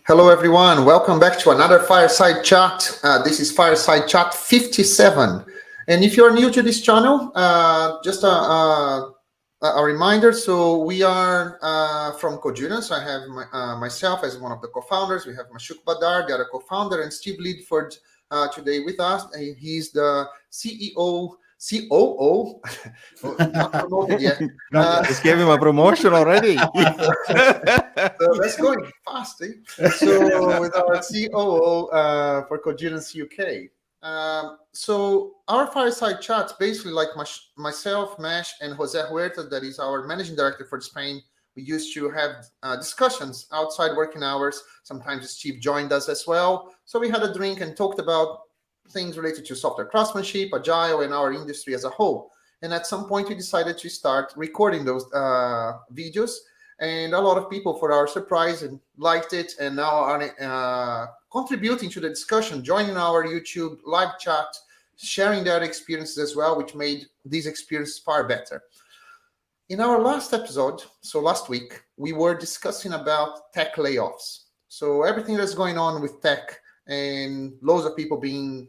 Hello, everyone. Welcome back to another Fireside Chat. This is Fireside Chat 57. And if you're new to this channel, just a reminder. So we are from Codurance. I have myself as one of the co-founders. We have Mashuk Badar, the other co-founder, and Steve Lydford today with us. And he's the CEO, COO, not promoted yet. Just gave him a promotion already. So that's going fast. So with our COO for Codurance UK. So our fireside chats, basically like myself, Mesh, and Jose Huerta, that is our managing director for Spain. We used to have discussions outside working hours. Sometimes Steve joined us as well. So we had a drink and talked about things related to software craftsmanship, agile, and our industry as a whole. And at some point, we decided to start recording those videos. And a lot of people, for our surprise, and liked it, and now are contributing to the discussion, joining our YouTube live chat, sharing their experiences as well, which made these experiences far better. In our last episode, so last week, we were discussing about tech layoffs. So everything that's going on with tech and loads of people being,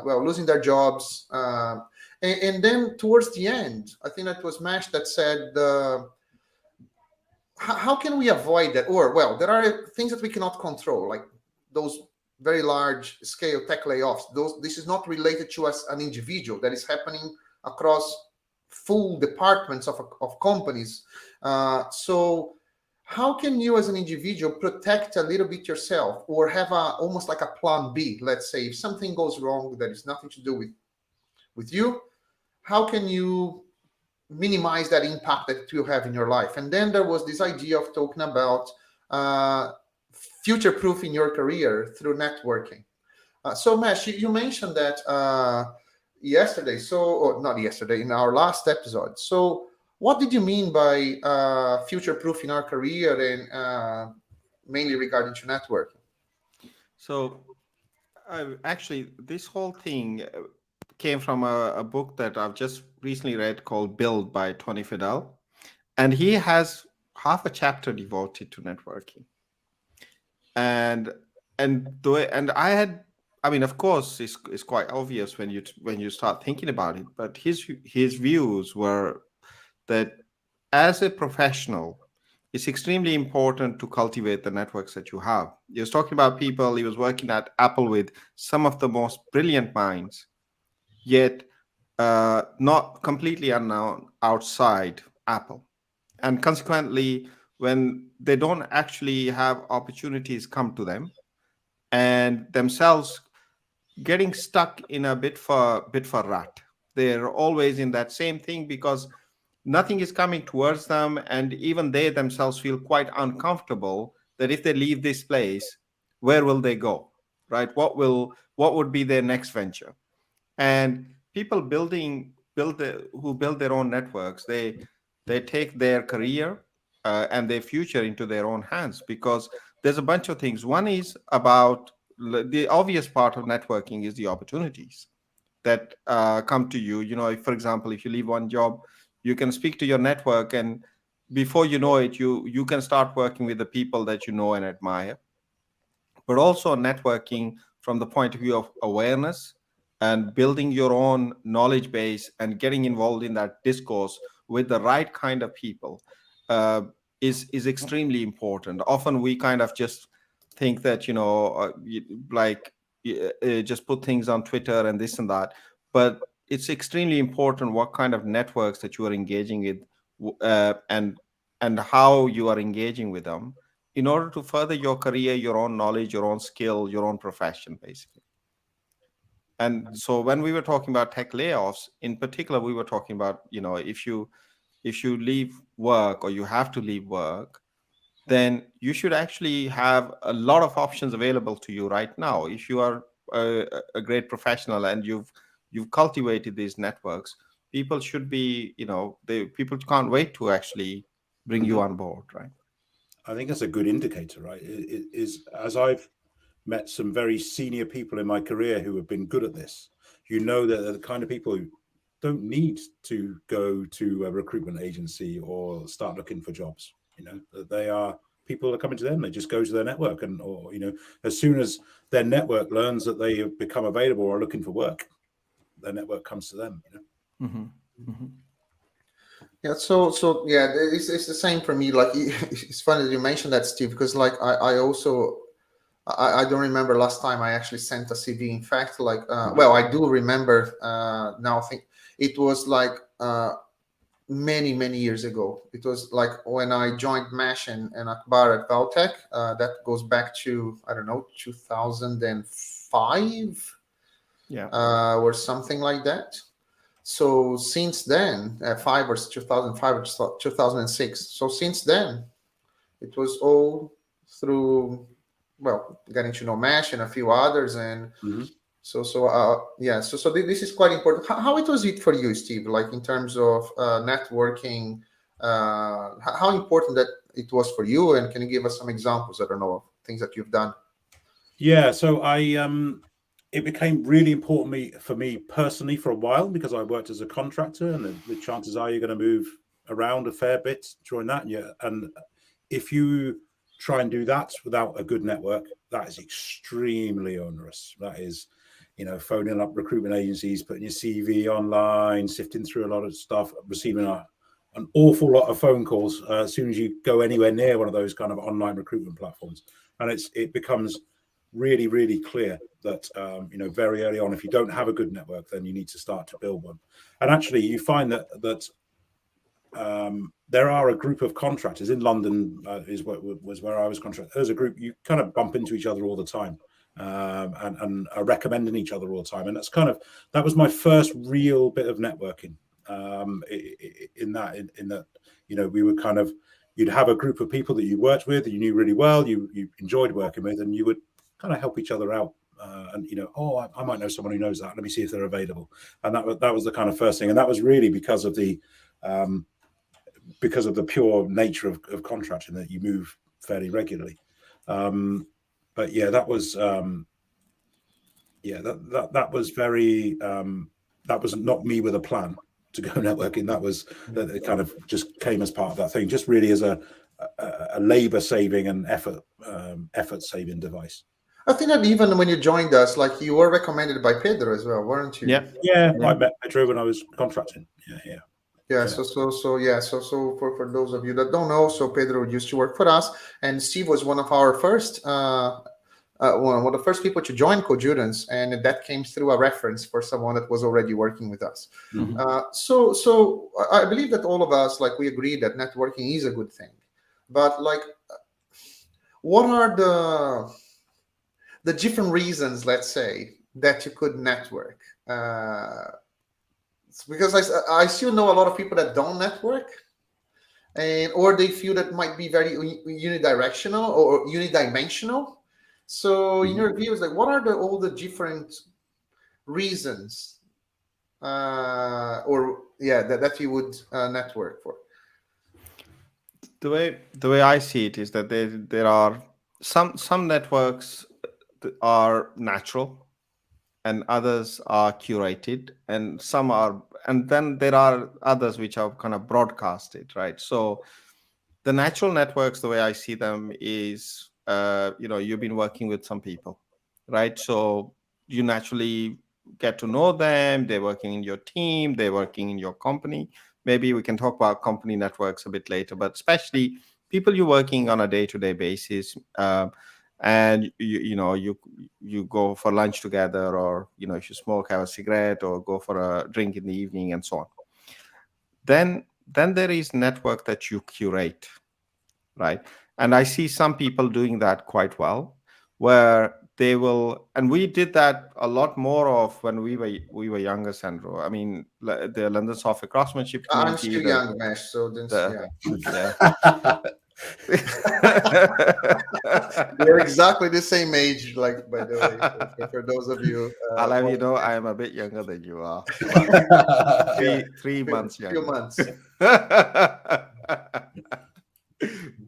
losing their jobs. And then towards the end, I think that was Mash that said, how can we avoid that? Or, well, there are things that we cannot control, like those very large scale tech layoffs. This is not related to us, an individual. That is happening across full departments of companies. So how can you as an individual protect a little bit yourself, or have almost like a plan B? Let's say if something goes wrong that is nothing to do with you, how can you minimize that impact that you have in your life? And then there was this idea of talking about future-proofing your career through networking. So Mesh, you mentioned that yesterday, or not yesterday, in our last episode. So what did you mean by future-proofing our career, and mainly regarding to networking? So actually, this whole thing came from a book that I've just recently read called Build by Tony Fadell. And he has half a chapter devoted to networking. And I had, I mean, of course, it's quite obvious when you start thinking about it. But his views were that as a professional, it's extremely important to cultivate the networks that you have. He was talking about people. He was working at Apple with some of the most brilliant minds, yet not completely unknown outside Apple. And consequently, when they don't actually have opportunities come to them, and themselves getting stuck in a bit for rut, they're always in that same thing because nothing is coming towards them, and even they themselves feel quite uncomfortable that if they leave this place, where will they go, right? What would be their next venture? And people who build their own networks, they take their career and their future into their own hands, because there's a bunch of things. One is about the obvious part of networking is the opportunities that come to you. If, for example, if you leave one job, you can speak to your network, and before you know it, you can start working with the people that you know and admire. But also networking from the point of view of awareness and building your own knowledge base and getting involved in that discourse with the right kind of people is extremely important. Often we kind of just think that, just put things on Twitter and this and that, but it's extremely important what kind of networks that you are engaging with, and how you are engaging with them in order to further your career, your own knowledge, your own skill, your own profession, basically. And so when we were talking about tech layoffs, in particular, we were talking about, if you leave work, or you have to leave work, then you should actually have a lot of options available to you right now. If you are a great professional and you've cultivated these networks, people should be, people can't wait to actually bring you on board, right? I think that's a good indicator, right? It is, as I've met some very senior people in my career who have been good at this, that they're the kind of people who don't need to go to a recruitment agency or start looking for jobs. That they are people are coming to them. They just go to their network, and or as soon as their network learns that they have become available or are looking for work, their network comes to them. Yeah, so yeah, it's the same for me. Like, it's funny that you mentioned that, Steve, because like I also I don't remember last time I actually sent a CV. In fact, like well, I do remember now. I think it was like many years ago. It was like when I joined Mesh and Akbar at Valtech. That goes back to, I don't know, 2005, or something like that. So since then, 5 or 2005 or 2006. So since then, it was all through, well, getting to know Mesh and a few others, and so this is quite important. How it was it for you, Steve? Like, in terms of networking, how important that it was for you, and can you give us some examples? I don't know, of things that you've done. Yeah, so it became really important for me personally for a while, because I worked as a contractor, and the chances are you're going to move around a fair bit during that. And if you try and do that without a good network, that is extremely onerous. That is, phoning up recruitment agencies, putting your CV online, sifting through a lot of stuff, receiving an awful lot of phone calls as soon as you go anywhere near one of those kind of online recruitment platforms. And it becomes really, really clear that, very early on, if you don't have a good network, then you need to start to build one. And actually, you find that there are a group of contractors in London, was where I was contracted. There's a group, you kind of bump into each other all the time, and are recommending each other all the time. And that was my first real bit of networking, in that, we were kind of, you'd have a group of people that you worked with, that you knew really well, you enjoyed working with, and you would kind of help each other out. And I might know someone who knows that. Let me see if they're available. And that was the kind of first thing. And that was really because of the pure nature of contracting, that you move fairly regularly. But yeah, that was that was very that was not me with a plan to go networking. That it kind of just came as part of that thing, just really as a labor saving and effort saving device. I think that even when you joined us, like, you were recommended by Pedro as well, weren't you? Yeah. I met Pedro when I was contracting. Yeah. So for those of you that don't know, so Pedro used to work for us, and Steve was one of our first one of the first people to join Codurance, and that came through a reference for someone that was already working with us. So I believe that all of us, like, we agree that networking is a good thing, but like, what are the different reasons, let's say, that you could network? Because I still know a lot of people that don't network, or they feel that might be very unidirectional or unidimensional. So in your views, like, what are all the different reasons that you would network for? The way I see it is that there are some networks that are natural, and others are curated, and then there are others which are kind of broadcasted, right? So the natural networks, the way I see them, is you've been working with some people, right? So you naturally get to know them. They're working in your team, they're working in your company. Maybe we can talk about company networks a bit later, but especially people you're working on a day-to-day basis, and you go for lunch together, or if you smoke, have a cigarette, or go for a drink in the evening, and so on. Then there is network that you curate, right? And I see some people doing that quite well, where they will, and we did that a lot more of when we were younger, Sandro. I mean, the London Software Craftsmanship community. I'm still young, Mesh, so yeah. We're exactly the same age, like, by the way, for those of you. I'll have you know, I am a bit younger than you are. Three months younger. Few months.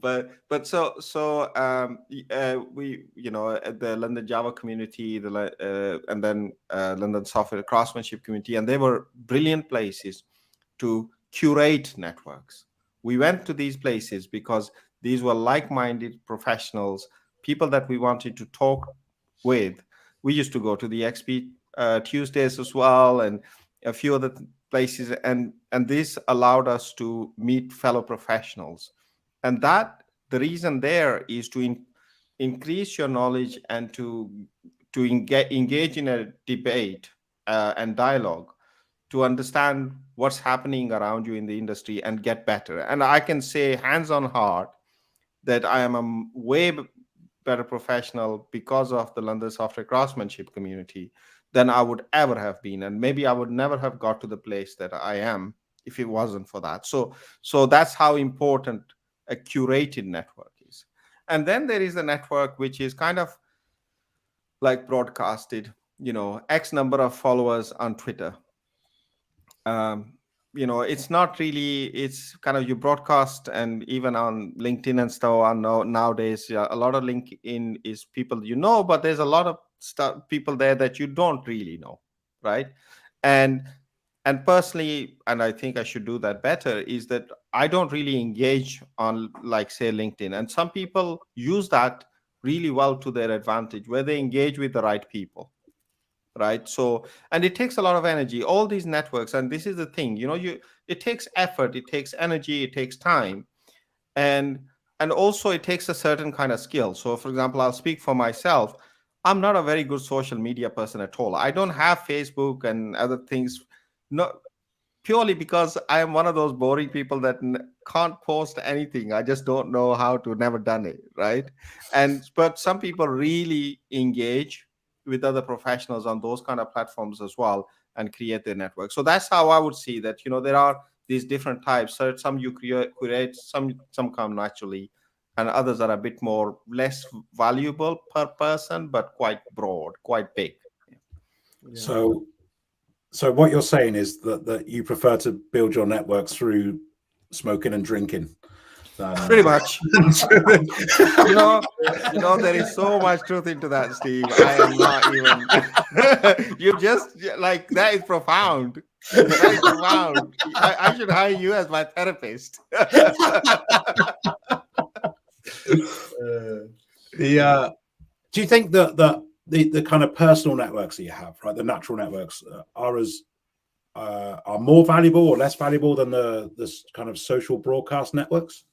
But so we the London Java community, and then London Software Craftsmanship community, and they were brilliant places to curate networks. We went to these places because These were like-minded professionals, people that we wanted to talk with. We used to go to the XP Tuesdays as well, and a few other places, and this allowed us to meet fellow professionals. And that the reason there is to increase your knowledge and to engage in a debate and dialogue, to understand what's happening around you in the industry and get better. And I can say hands on heart that I am a better professional because of the London software craftsmanship community than I would ever have been. And maybe I would never have got to the place that I am if it wasn't for that. So that's how important a curated network is. And then there is a network which is kind of like broadcasted, X number of followers on Twitter. It's not really, it's kind of you broadcast, and even on LinkedIn and stuff on nowadays, a lot of LinkedIn is people but there's a lot of people there that you don't really know, right? And personally, and I think I should do that better, is that I don't really engage on, like, say, LinkedIn. And some people use that really well to their advantage, where they engage with the right people, right? So, and it takes a lot of energy, all these networks. And this is the thing, it takes effort, it takes energy, it takes time, and also it takes a certain kind of skill. So, for example, I'll speak for myself. I'm not a very good social media person at all. I don't have Facebook and other things, no, purely because I am one of those boring people that can't post anything. I just don't know how to, never done it, right? But some people really engage with other professionals on those kind of platforms as well and create their network. So that's how I would see that, there are these different types. So some you create, some come naturally, and others are a bit more less valuable per person, but quite broad, quite big. Yeah. So what you're saying is that you prefer to build your networks through smoking and drinking. Pretty much. There is so much truth into that, Steve. I am not even. You just, like, that is profound. That is profound. I should hire you as my therapist. Do you think that the kind of personal networks that you have, right, the natural networks, are more valuable or less valuable than the kind of social broadcast networks?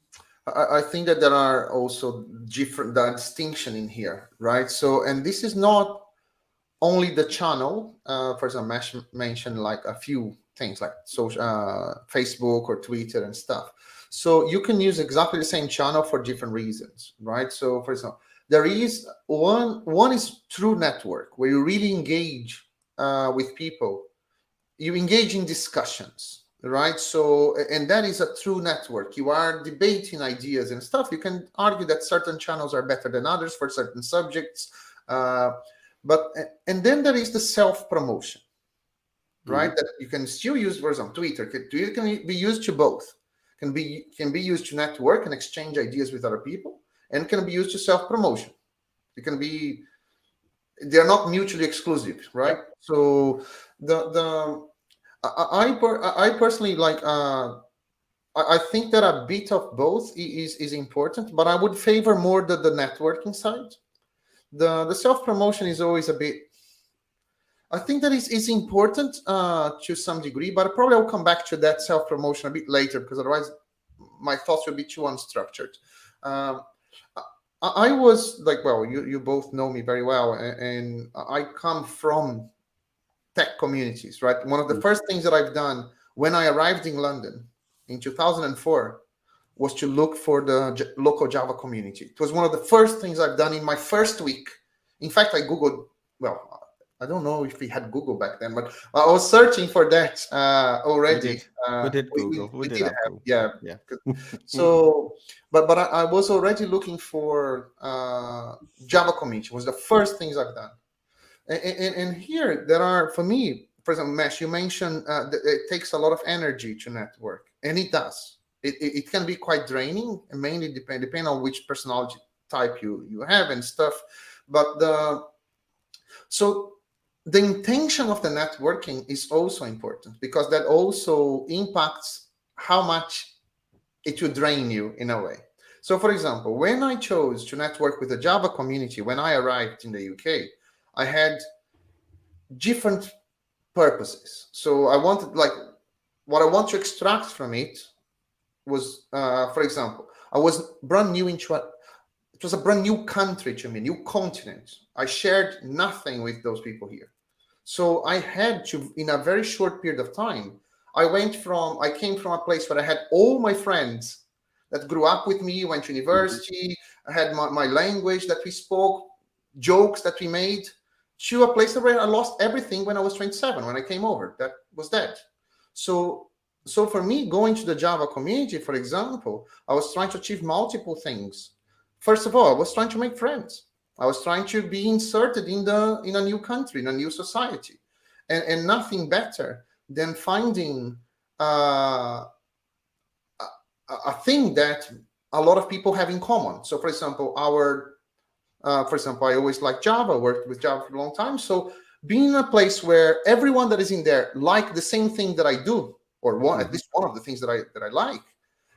I think that there are also different distinction in here, right? So, and this is not only the channel. For example, mentioned like a few things like social, Facebook or Twitter and stuff. So you can use exactly the same channel for different reasons, right? So, for example, there is one is true network, where you really engage with people. You engage in discussions, right? So, and that is a true network. You are debating ideas and stuff. You can argue that certain channels are better than others for certain subjects. And then there is the self-promotion, right? That you can still use, for example, Twitter. Twitter can be used to both. Can be used to network and exchange ideas with other people, and can be used to self-promotion. It can be, they're not mutually exclusive, right? So I personally like, I think that a bit of both is important, but I would favor more the networking side. The self-promotion is always a bit, I think that is important to some degree, but probably I'll come back to that self-promotion a bit later, because otherwise my thoughts will be too unstructured. I was like, well, you both know me very well, and I come from tech communities, right? One of the first things that I've done when I arrived in London in 2004 was to look for the local Java community. It was one of the first things I've done in my first week. In fact, I Googled, well, I don't know if we had Google back then, but I was searching for that already. We did Google. We did have Google. Yeah. So, but I was already looking for Java community. It was the first things I've done. And here there are, for me, for example, Mesh, you mentioned that it takes a lot of energy to network, and it does. It can be quite draining, and mainly depending on which personality type you have and stuff. But the intention of the networking is also important, because that also impacts how much it will drain you in a way. So, for example, when I chose to network with the Java community, when I arrived in the UK, I had different purposes. So I wanted, like, what I want to extract from it was, for example, I was brand new into it was a brand new country to me, new continent. I shared nothing with those people here. So I had to, in a very short period of time, I came from a place where I had all my friends that grew up with me, went to university, I had my language that we spoke, jokes that we made, to a place where I lost everything when I was 27, when I came over. That was dead. So for me, going to the Java community, for example, I was trying to achieve multiple things. First of all, I was trying to make friends. I was trying to be inserted in a new country, in a new society, and nothing better than finding a thing that a lot of people have in common. So, for example, I always liked Java, worked with Java for a long time. So, being in a place where everyone that is in there like the same thing that I do, or at least one of the things that I like,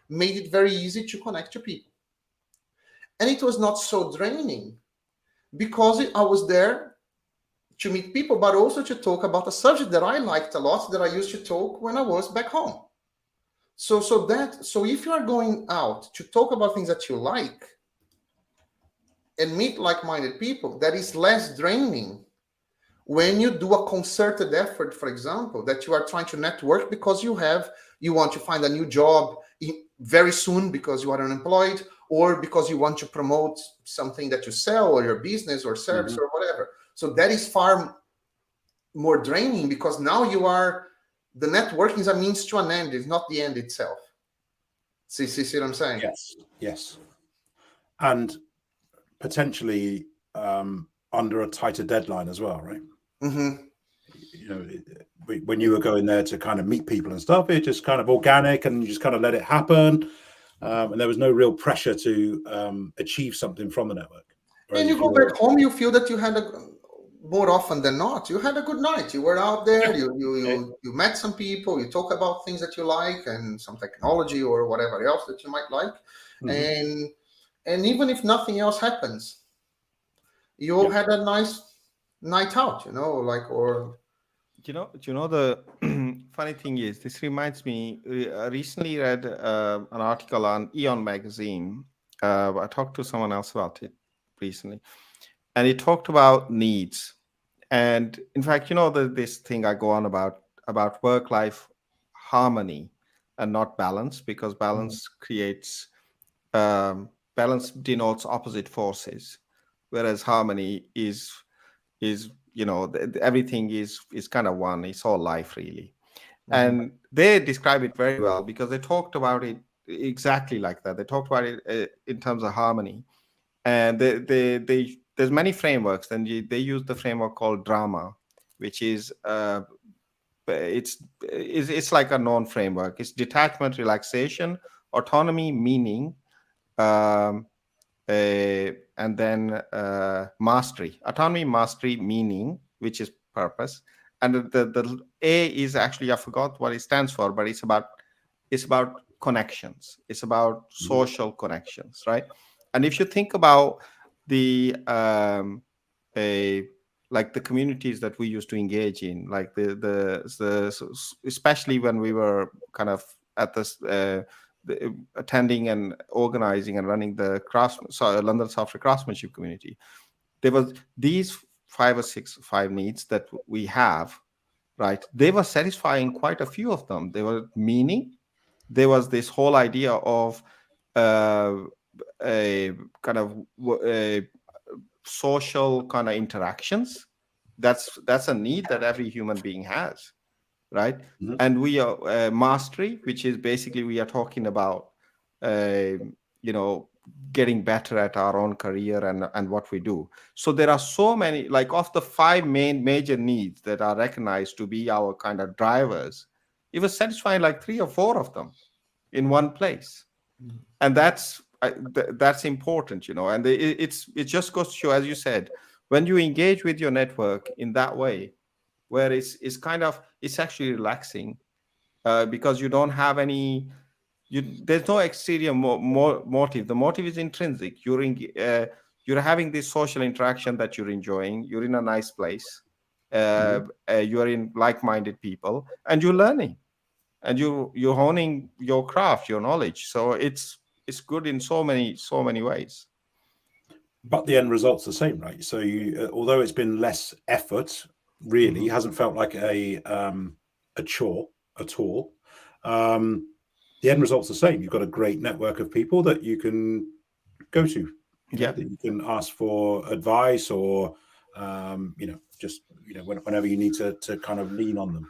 made it very easy to connect to people. And it was not so draining because I was there to meet people, but also to talk about a subject that I liked a lot, that I used to talk when I was back home. So if you are going out to talk about things that you like and meet like-minded people, that is less draining when you do a concerted effort, for example, that you are trying to network because you want to find a new job very soon because you are unemployed, or because you want to promote something that you sell, or your business or service or whatever. So that is far more draining, because now the networking is a means to an end. It's not the end itself. See what I'm saying? Yes. And potentially under a tighter deadline as well, right? Mm-hmm. You know, when you were going there to kind of meet people and stuff, it just kind of organic, and you just kind of let it happen. And there was no real pressure to achieve something from the network. And you go back home, you feel that you had more often than not, you had a good night. You were out there, you met some people, you talk about things that you like, and some technology or whatever else that you might like. And even if nothing else happens, you had a nice night out, or the funny thing is, this reminds me, I recently read an article on Eon magazine. I talked to someone else about it recently, and it talked about needs. And in fact, this thing I go on about work-life harmony and not balance, because balance creates balance denotes opposite forces, whereas harmony is everything is kind of one. It's all life, really. And they describe it very well, because they talked about it exactly like that. They talked about it in terms of harmony, and there's many frameworks, and they use the framework called drama, which is it's like a known framework. It's detachment, relaxation, autonomy, meaning, and then mastery. Autonomy, mastery, meaning, which is purpose. And the A is actually, I forgot what it stands for, but it's about connections. It's about social connections, right? And if you think about the like the communities that we used to engage in, like especially when we were kind of at this attending and organizing and running the London Software Craftsmanship community, there was these 5 or 6 needs that we have, right? They were satisfying quite a few of them. They were meaning. There was this whole idea of a kind of social kind of interactions. That's a need that every human being has, right? And we are mastery, which is basically we are talking about getting better at our own career and what we do. So there are so many, like, of the 5 major needs that are recognized to be our kind of drivers, it was satisfying like 3 or 4 of them in one place. And that's important, and it just goes to show, as you said, when you engage with your network in that way, where it's actually relaxing, because you don't have any there's no exterior motive. The motive is intrinsic. You're having this social interaction that you're enjoying. You're in a nice place. You're in like-minded people, and you're learning, and you're honing your craft, your knowledge. So it's good in so many ways. But the end result's the same, right? So although it's been less effort, really hasn't felt like a chore at all. The end result's the same. You've got a great network of people that you can go to, that you can ask for advice or, just whenever you need to kind of lean on them.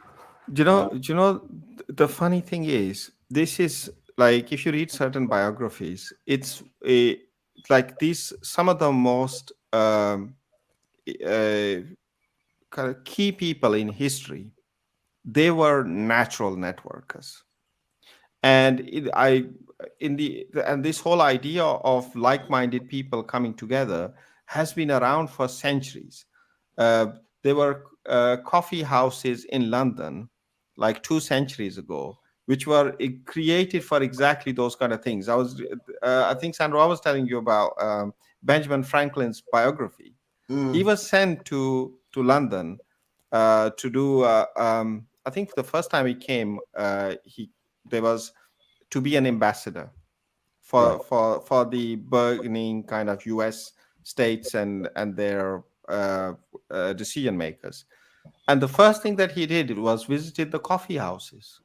The funny thing is, this is like, if you read certain biographies, it's like these, some of the most kind of key people in history, they were natural networkers. And this whole idea of like-minded people coming together has been around for centuries. There were coffee houses in London like 2 centuries ago, which were created for exactly those kind of things. I think, Sandro, I was telling you about Benjamin Franklin's biography. He was sent to London to do. I think the first time he came, there was to be an ambassador for the burgeoning kind of U.S. states and their decision makers. And the first thing that he did was visited the coffee houses,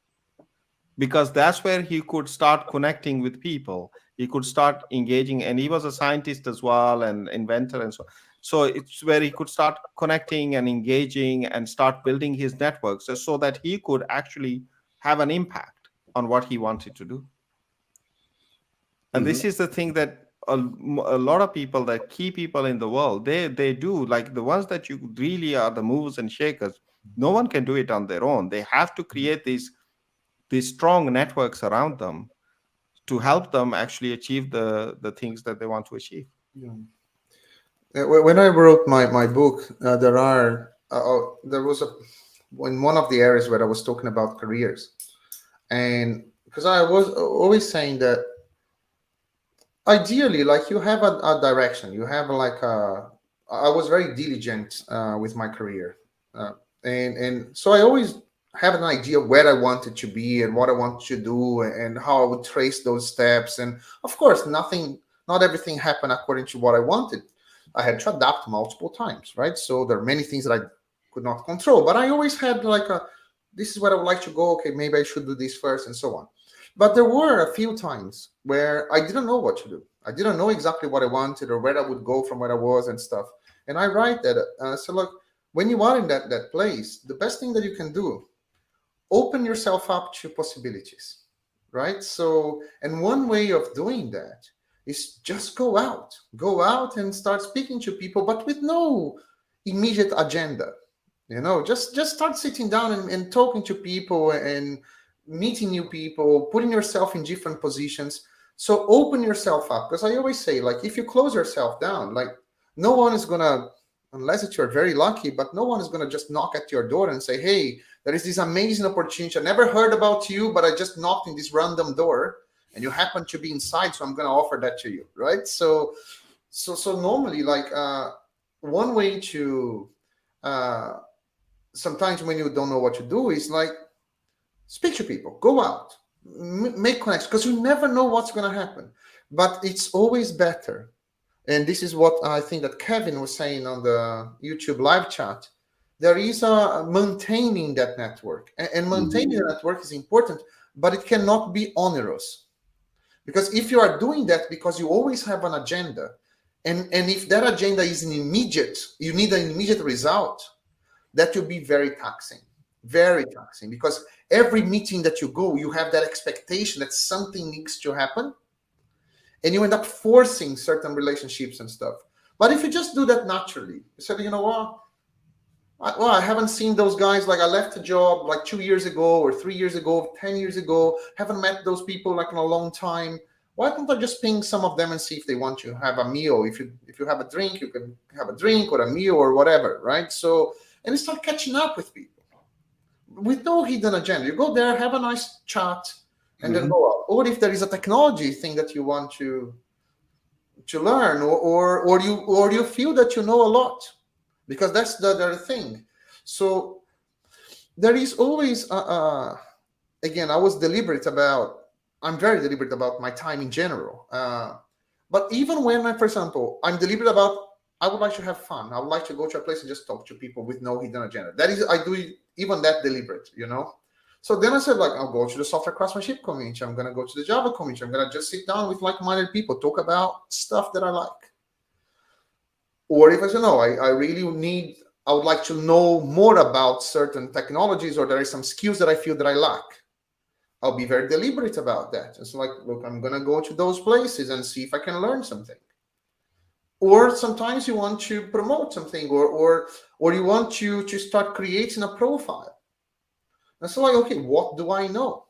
because that's where he could start connecting with people. He could start engaging, and he was a scientist as well, and inventor and so on. So it's where he could start connecting and engaging and start building his networks so that he could actually have an impact on what he wanted to do. And this is the thing that a lot of people, that key people in the world, they do, like the ones that you really are the movers and shakers. No one can do it on their own. They have to create these strong networks around them to help them actually achieve the things that they want to achieve. When I wrote my book, there was in one of the areas where I was talking about careers, and because I was always saying that ideally, like, you have a direction, you have I was very diligent with my career, and so I always have an idea where I wanted to be and what I wanted to do and how I would trace those steps. And of course, not everything happened according to what I wanted. I had to adapt multiple times, right? So there are many things that I could not control, but I always had this is where I would like to go. Okay, maybe I should do this first, and so on. But there were a few times where I didn't know what to do. I didn't know exactly what I wanted or where I would go from where I was and stuff. And I write that. So look, when you are in that place, the best thing that you can do, open yourself up to possibilities, right? So, and one way of doing that is just go out and start speaking to people, but with no immediate agenda. Just start sitting down and talking to people and meeting new people, putting yourself in different positions. So open yourself up, because I always say, like, if you close yourself down, like, no one is gonna, unless it's you're very lucky, but no one is gonna just knock at your door and say, hey, there is this amazing opportunity. I never heard about you, but I just knocked in this random door and you happen to be inside, so I'm gonna offer that to you, right? So normally, like, one way to sometimes when you don't know what to do is like, speak to people, go out, make connections, because you never know what's going to happen. But it's always better. And this is what I think that Kevin was saying on the YouTube live chat. There is maintaining that network. And maintaining the network is important, but it cannot be onerous. Because if you are doing that because you always have an agenda, and if that agenda is you need an immediate result, that will be very taxing. Very taxing, because every meeting that you go, you have that expectation that something needs to happen, and you end up forcing certain relationships and stuff. But if you just do that naturally, you said, you know what? I haven't seen those guys. Like, I left a job like 2 years ago or 3 years ago, 10 years ago. Haven't met those people like in a long time. Why don't I just ping some of them and see if they want to have a meal? If you have a drink, you can have a drink or a meal or whatever, right? So, and you start catching up with people with no hidden agenda. You go there, have a nice chat, and then go out. or if there is a technology thing that you want to learn, or you feel that you know a lot, because that's the other thing. So there is always again, I'm very deliberate about my time in general. But even when for example, I'm deliberate about, I would like to have fun. I would like to go to a place and just talk to people with no hidden agenda. That is, I do even that deliberate, So then I said, like, I'll go to the software craftsmanship community. I'm going to go to the Java community. I'm going to just sit down with like-minded people, talk about stuff that I like. Or if I say, no, I would like to know more about certain technologies, or there are some skills that I feel that I lack. I'll be very deliberate about that. It's like, look, I'm going to go to those places and see if I can learn something. Or sometimes you want to promote something, or you want to start creating a profile. And so like, okay, what do I know?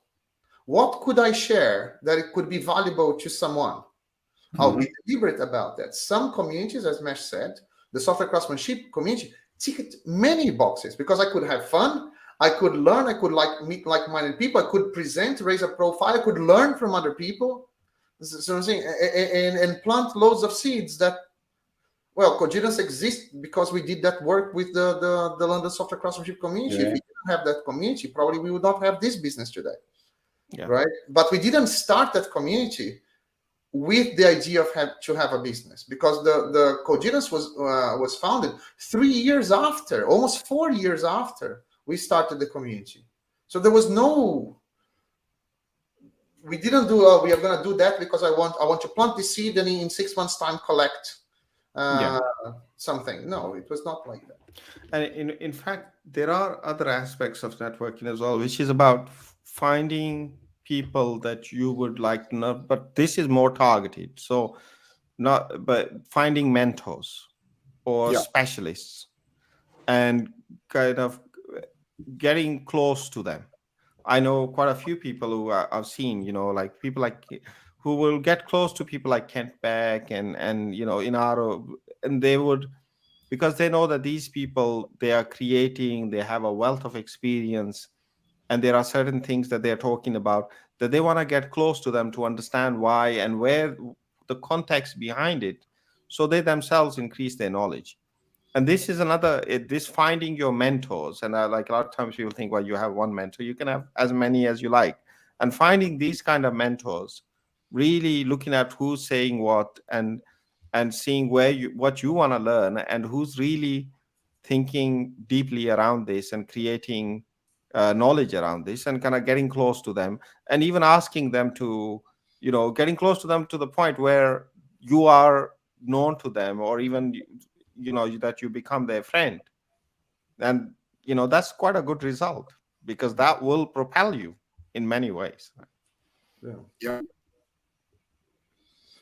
What could I share that it could be valuable to someone? I'll be deliberate about that. Some communities, as Mesh said, the software craftsmanship community ticked many boxes, because I could have fun, I could learn, I could meet like-minded people, I could present, raise a profile, I could learn from other people. So I'm saying, and plant loads of seeds that, well, Codurance exists because we did that work with the London software craftsmanship community. Yeah. If we didn't have that community, probably we would not have this business today. Yeah. Right? But we didn't start that community with the idea of to have a business, because the Codurance was founded 3 years after, almost 4 years after we started the community. So there was we didn't do we are going to do that because I want to plant the seed and in 6 months time collect something. No, it was not like that. And in fact, there are other aspects of networking as well, which is about finding people that you would like to know, but this is more targeted. So but finding mentors or specialists and kind of getting close to them. I know quite a few people who I've seen, like people who will get close to people like Kent Beck and Inaro, and they would, because they know that these people, they are creating, they have a wealth of experience, and there are certain things that they're talking about that they want to get close to them to understand why and where the context behind it, so they themselves increase their knowledge. And this is this finding your mentors. And like a lot of times people think, well, you have one mentor, you can have as many as you like. And finding these kind of mentors, really looking at who's saying what, and seeing what you want to learn, and who's really thinking deeply around this and creating knowledge around this, and kind of getting close to them, and even asking them to, getting close to them to the point where you are known to them, or even that you become their friend. And that's quite a good result, because that will propel you in many ways.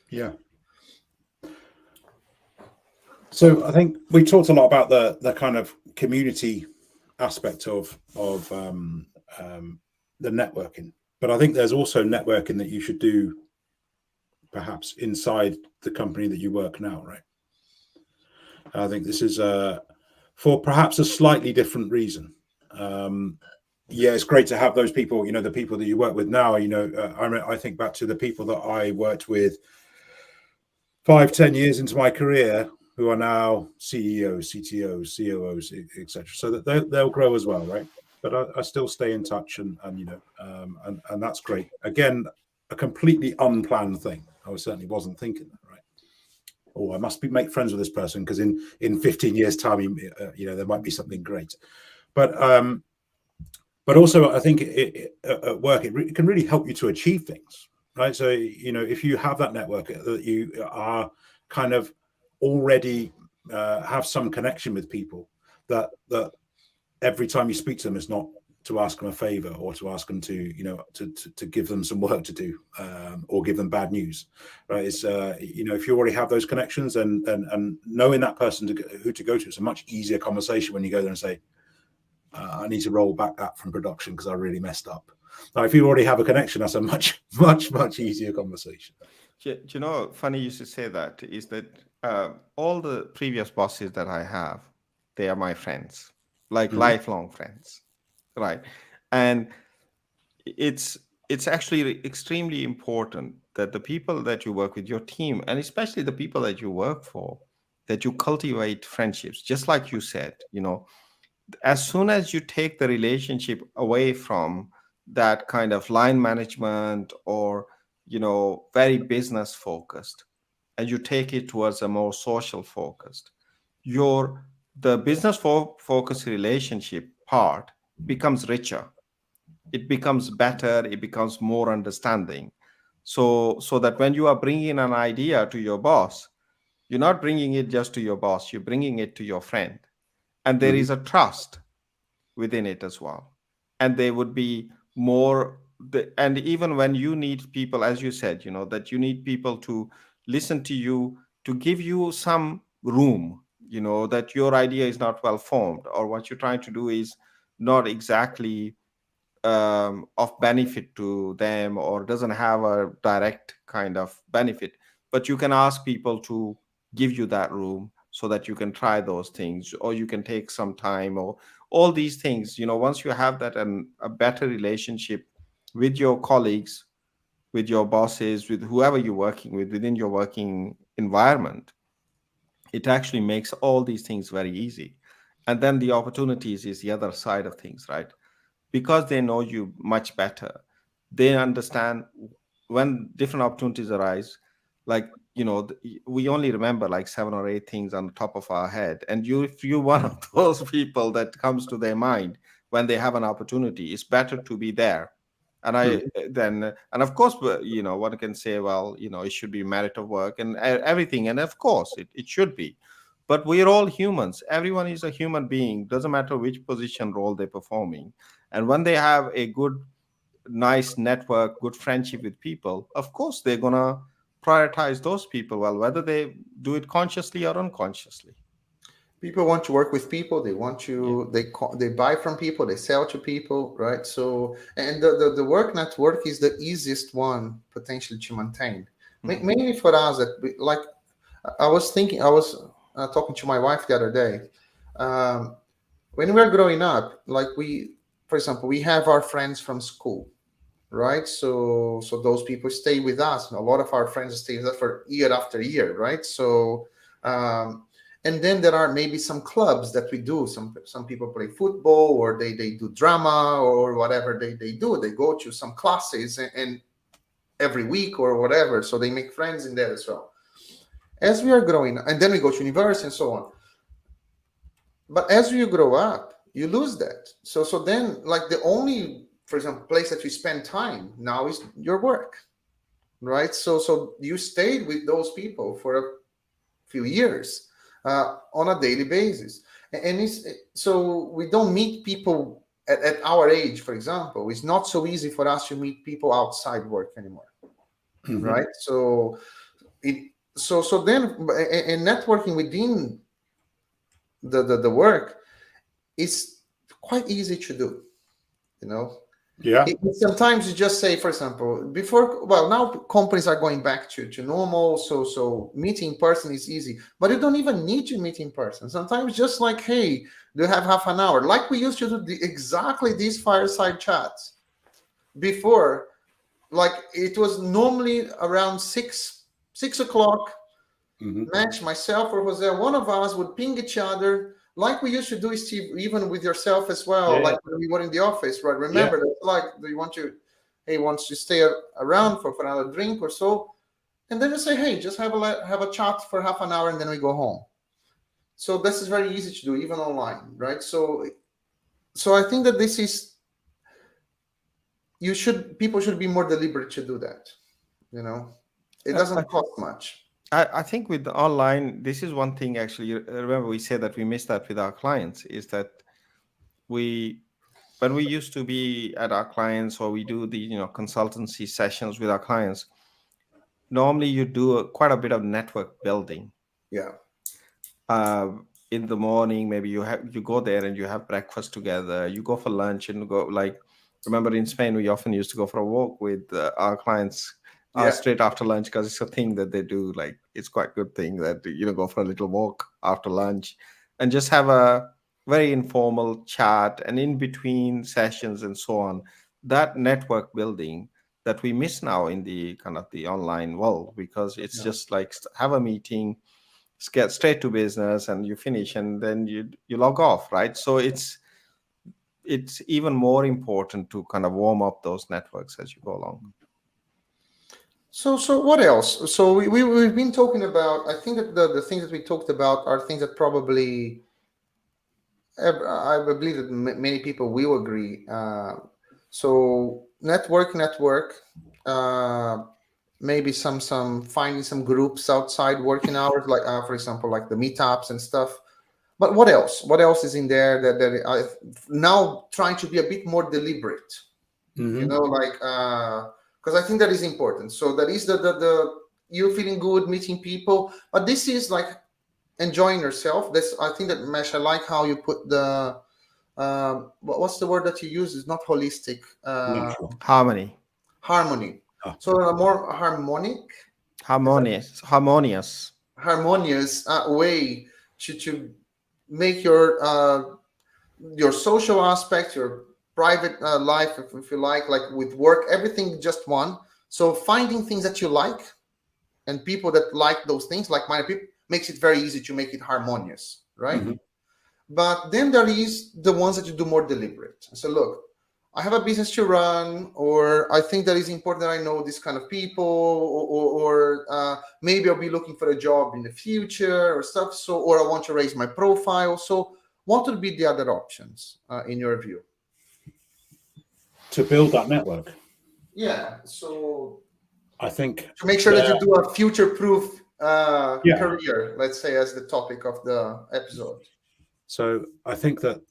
Yeah. So I think we talked a lot about the kind of community aspect of the networking, but I think there's also networking that you should do perhaps inside the company that you work now, right? I think this is for perhaps a slightly different reason. It's great to have those people, the people that you work with now. I think back to the people that I worked with 5-10 years into my career, who are now CEOs, CTOs, COOs, etc. So that they'll grow as well, right? But I still stay in touch, and that's great. Again, a completely unplanned thing. I certainly wasn't thinking that, right? Oh, I must make friends with this person because in 15 years' time, there might be something great. But also, I think at work, it can really help you to achieve things, right? So, if you have that network, that you are kind of already have some connection with people, that every time you speak to them, it's not to ask them a favor or to ask them to give them some work to do, or give them bad news, right? It's if you already have those connections, and knowing that person who to go to, it's a much easier conversation when you go there and say, I need to roll back that from production because I really messed up. Now, if you already have a connection, that's a much, much, much easier conversation. Funny you should say that, is that all the previous bosses that I have, they are my friends, like lifelong friends, right? And it's it's actually extremely important that the people that you work with, your team, and especially the people that you work for, that you cultivate friendships. Just like you said, as soon as you take the relationship away from that kind of line management or very business focused, and you take it towards a more social focused, your the business focused relationship part becomes richer, it becomes better, it becomes more understanding. So that when you are bringing an idea to your boss, you're not bringing it just to your boss, you're bringing it to your friend, and there Mhm. is a trust within it as well. And they would be more and even when you need people, as you said, that you need people to listen to you, to give you some room, that your idea is not well formed, or what you're trying to do is not exactly of benefit to them, or doesn't have a direct kind of benefit, but you can ask people to give you that room so that you can try those things, or you can take some time, or all these things. Once you have that and a better relationship with your colleagues, with your bosses, with whoever you're working with within your working environment, it actually makes all these things very easy. And then the opportunities is the other side of things, right? Because they know you much better, they understand when different opportunities arise. Like, we only remember like 7 or 8 things on the top of our head, and if you're one of those people that comes to their mind when they have an opportunity, it's better to be there. And I Mhm. then and of course, one can say, well, it should be merit of work and everything, and of course it should be. But we're all humans, everyone is a human being, doesn't matter which position role they're performing. And when they have a good, nice network, good friendship with people, of course they're gonna prioritize those people, well, whether they do it consciously or unconsciously. People want to work with people. They want Yeah. to they buy from people. They sell to people, right? So, and the work network is the easiest one potentially to maintain. Mhm. Mainly for us, that like I was thinking, I was talking to my wife the other day. Um, when we were growing up, like for example, we have our friends from school, right? So those people stay with us. A lot of our friends stay with us for year after year, right? So um, and then there are maybe some clubs that we do. Some people play football, or they do drama, or whatever they do. They go to some classes and every week or whatever. So they make friends in there as well. As we are growing, and then we go to university and so on. But as you grow up, you lose that. So then, like, the only, for example, place that you spend time now is your work, right? So you stayed with those people for a few years on a daily basis, and so we don't meet people at our age. For example, it's not so easy for us to meet people outside work anymore, Mhm. right? So then, and networking within the work is quite easy to do, you know. Yeah. Sometimes you just say, for example, before, well, now companies are going back to normal, so meeting in person is easy, but you don't even need to meet in person. Sometimes just like, hey, do you have half an hour, like we used to do exactly these fireside chats before. Like, it was normally around 6 o'clock. Mhm. Match, myself or Jose, one of us would ping each other, like we used to do, Steve, even with yourself as well, Yeah. like when we were in the office, right? Yeah. Remember that, like, do you want to, hey, wants to stay around for another drink or so? And then just say, hey, just have a chat for half an hour and then we go home. So this is very easy to do, even online, right? So I think that this is, people should be more deliberate to do that, you know. It I, doesn't cost much. I think with the online, this is one thing actually. Remember, we said that we miss that with our clients, is that we when we used to be at our clients, or we do the consultancy sessions with our clients, normally you do quite a bit of network building. Yeah. uh, in the morning, maybe you go there and you have breakfast together, you go for lunch and go, like, remember in Spain we often used to go for a walk with our clients Yeah. straight after lunch, because it's a thing that they do. Like, it's quite a good thing that go for a little walk after lunch and just have a very informal chat, and in between sessions and so on, that network building, that we miss now in the kind of the online world, because it's just like have a meeting, get straight to business, and you finish, and then you log off, right? So it's even more important to kind of warm up those networks as you go along. So what else? So we've been talking about, I think that the things that we talked about are things that probably, I believe that many people will agree. So network, maybe some finding some groups outside working hours, like for example, like the meetups and stuff. But what else? What else is in there that I now trying to be a bit more deliberate? You know, like because I think that is important. So that is the you feeling good, meeting people, but this is like enjoying yourself. That's, I think that, Mesh, I like how you put the what's the word that you use? Is not holistic. Harmony. So a more harmonious way to make your social aspect, your private life, if you like with work, everything just one. So finding things that you like and people that like those things, like-minded people, makes it very easy to make it harmonious, right? But then there is the ones that you do more deliberate. So look, I have a business to run, or I think that is important that I know this kind of people, or maybe I'll be looking for a job in the future or stuff. So, or I want to raise my profile. So what would be the other options in your view? To build that network. Yeah. So I think to make sure that you do a future-proof career, let's say, as the topic of the episode. So I think that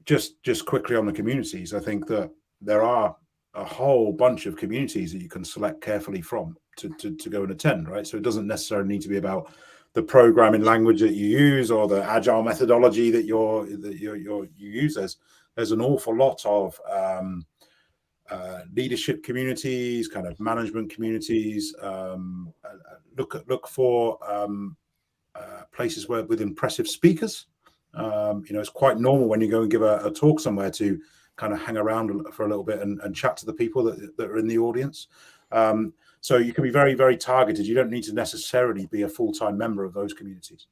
just quickly on the communities, I think that there are a whole bunch of communities that you can select carefully from to go and attend, right? So it doesn't necessarily need to be about the programming language that you use or the agile methodology that you use. There's an awful lot of leadership communities, kind of management communities. Look for places with impressive speakers. It's quite normal when you go and give a talk somewhere to kind of hang around for a little bit and chat to the people that are in the audience. So you can be very, very targeted. You don't need to necessarily be a full-time member of those communities.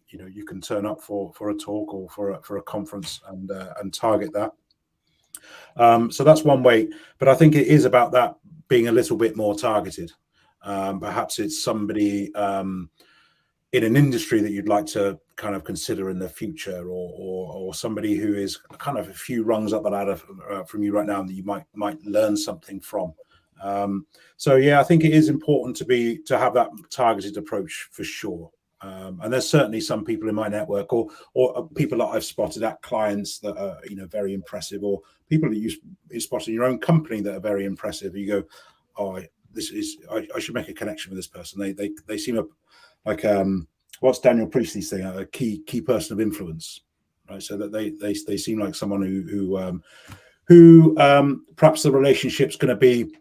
You can turn up for a talk or for a conference and target that. So that's one way, but I think it is about that being a little bit more targeted. Perhaps it's somebody in an industry that you'd like to kind of consider in the future, or somebody who is kind of a few rungs up the ladder from you right now, and that you might learn something from. So yeah, I think it is important to have that targeted approach for sure. And there's certainly some people in my network, or people that I've spotted at clients that are very impressive, or people that you spot in your own company that are very impressive. You go, oh, I should make a connection with this person. They seem like what's Daniel Priestley's thing, a key person of influence, right? So that they seem like someone who perhaps the relationship's going to be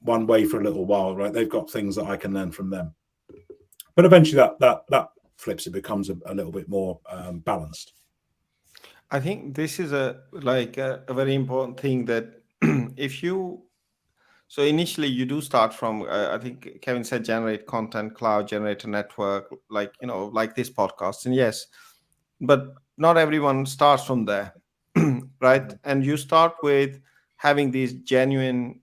one way for a little while, right? They've got things that I can learn from them, but eventually that flips. It becomes a little bit more balanced. I think this is a very important thing, that so initially you do start from, I think Kevin said, generate content, cloud, generate a network, like this podcast. And yes, but not everyone starts from there, right? And you start with having this genuine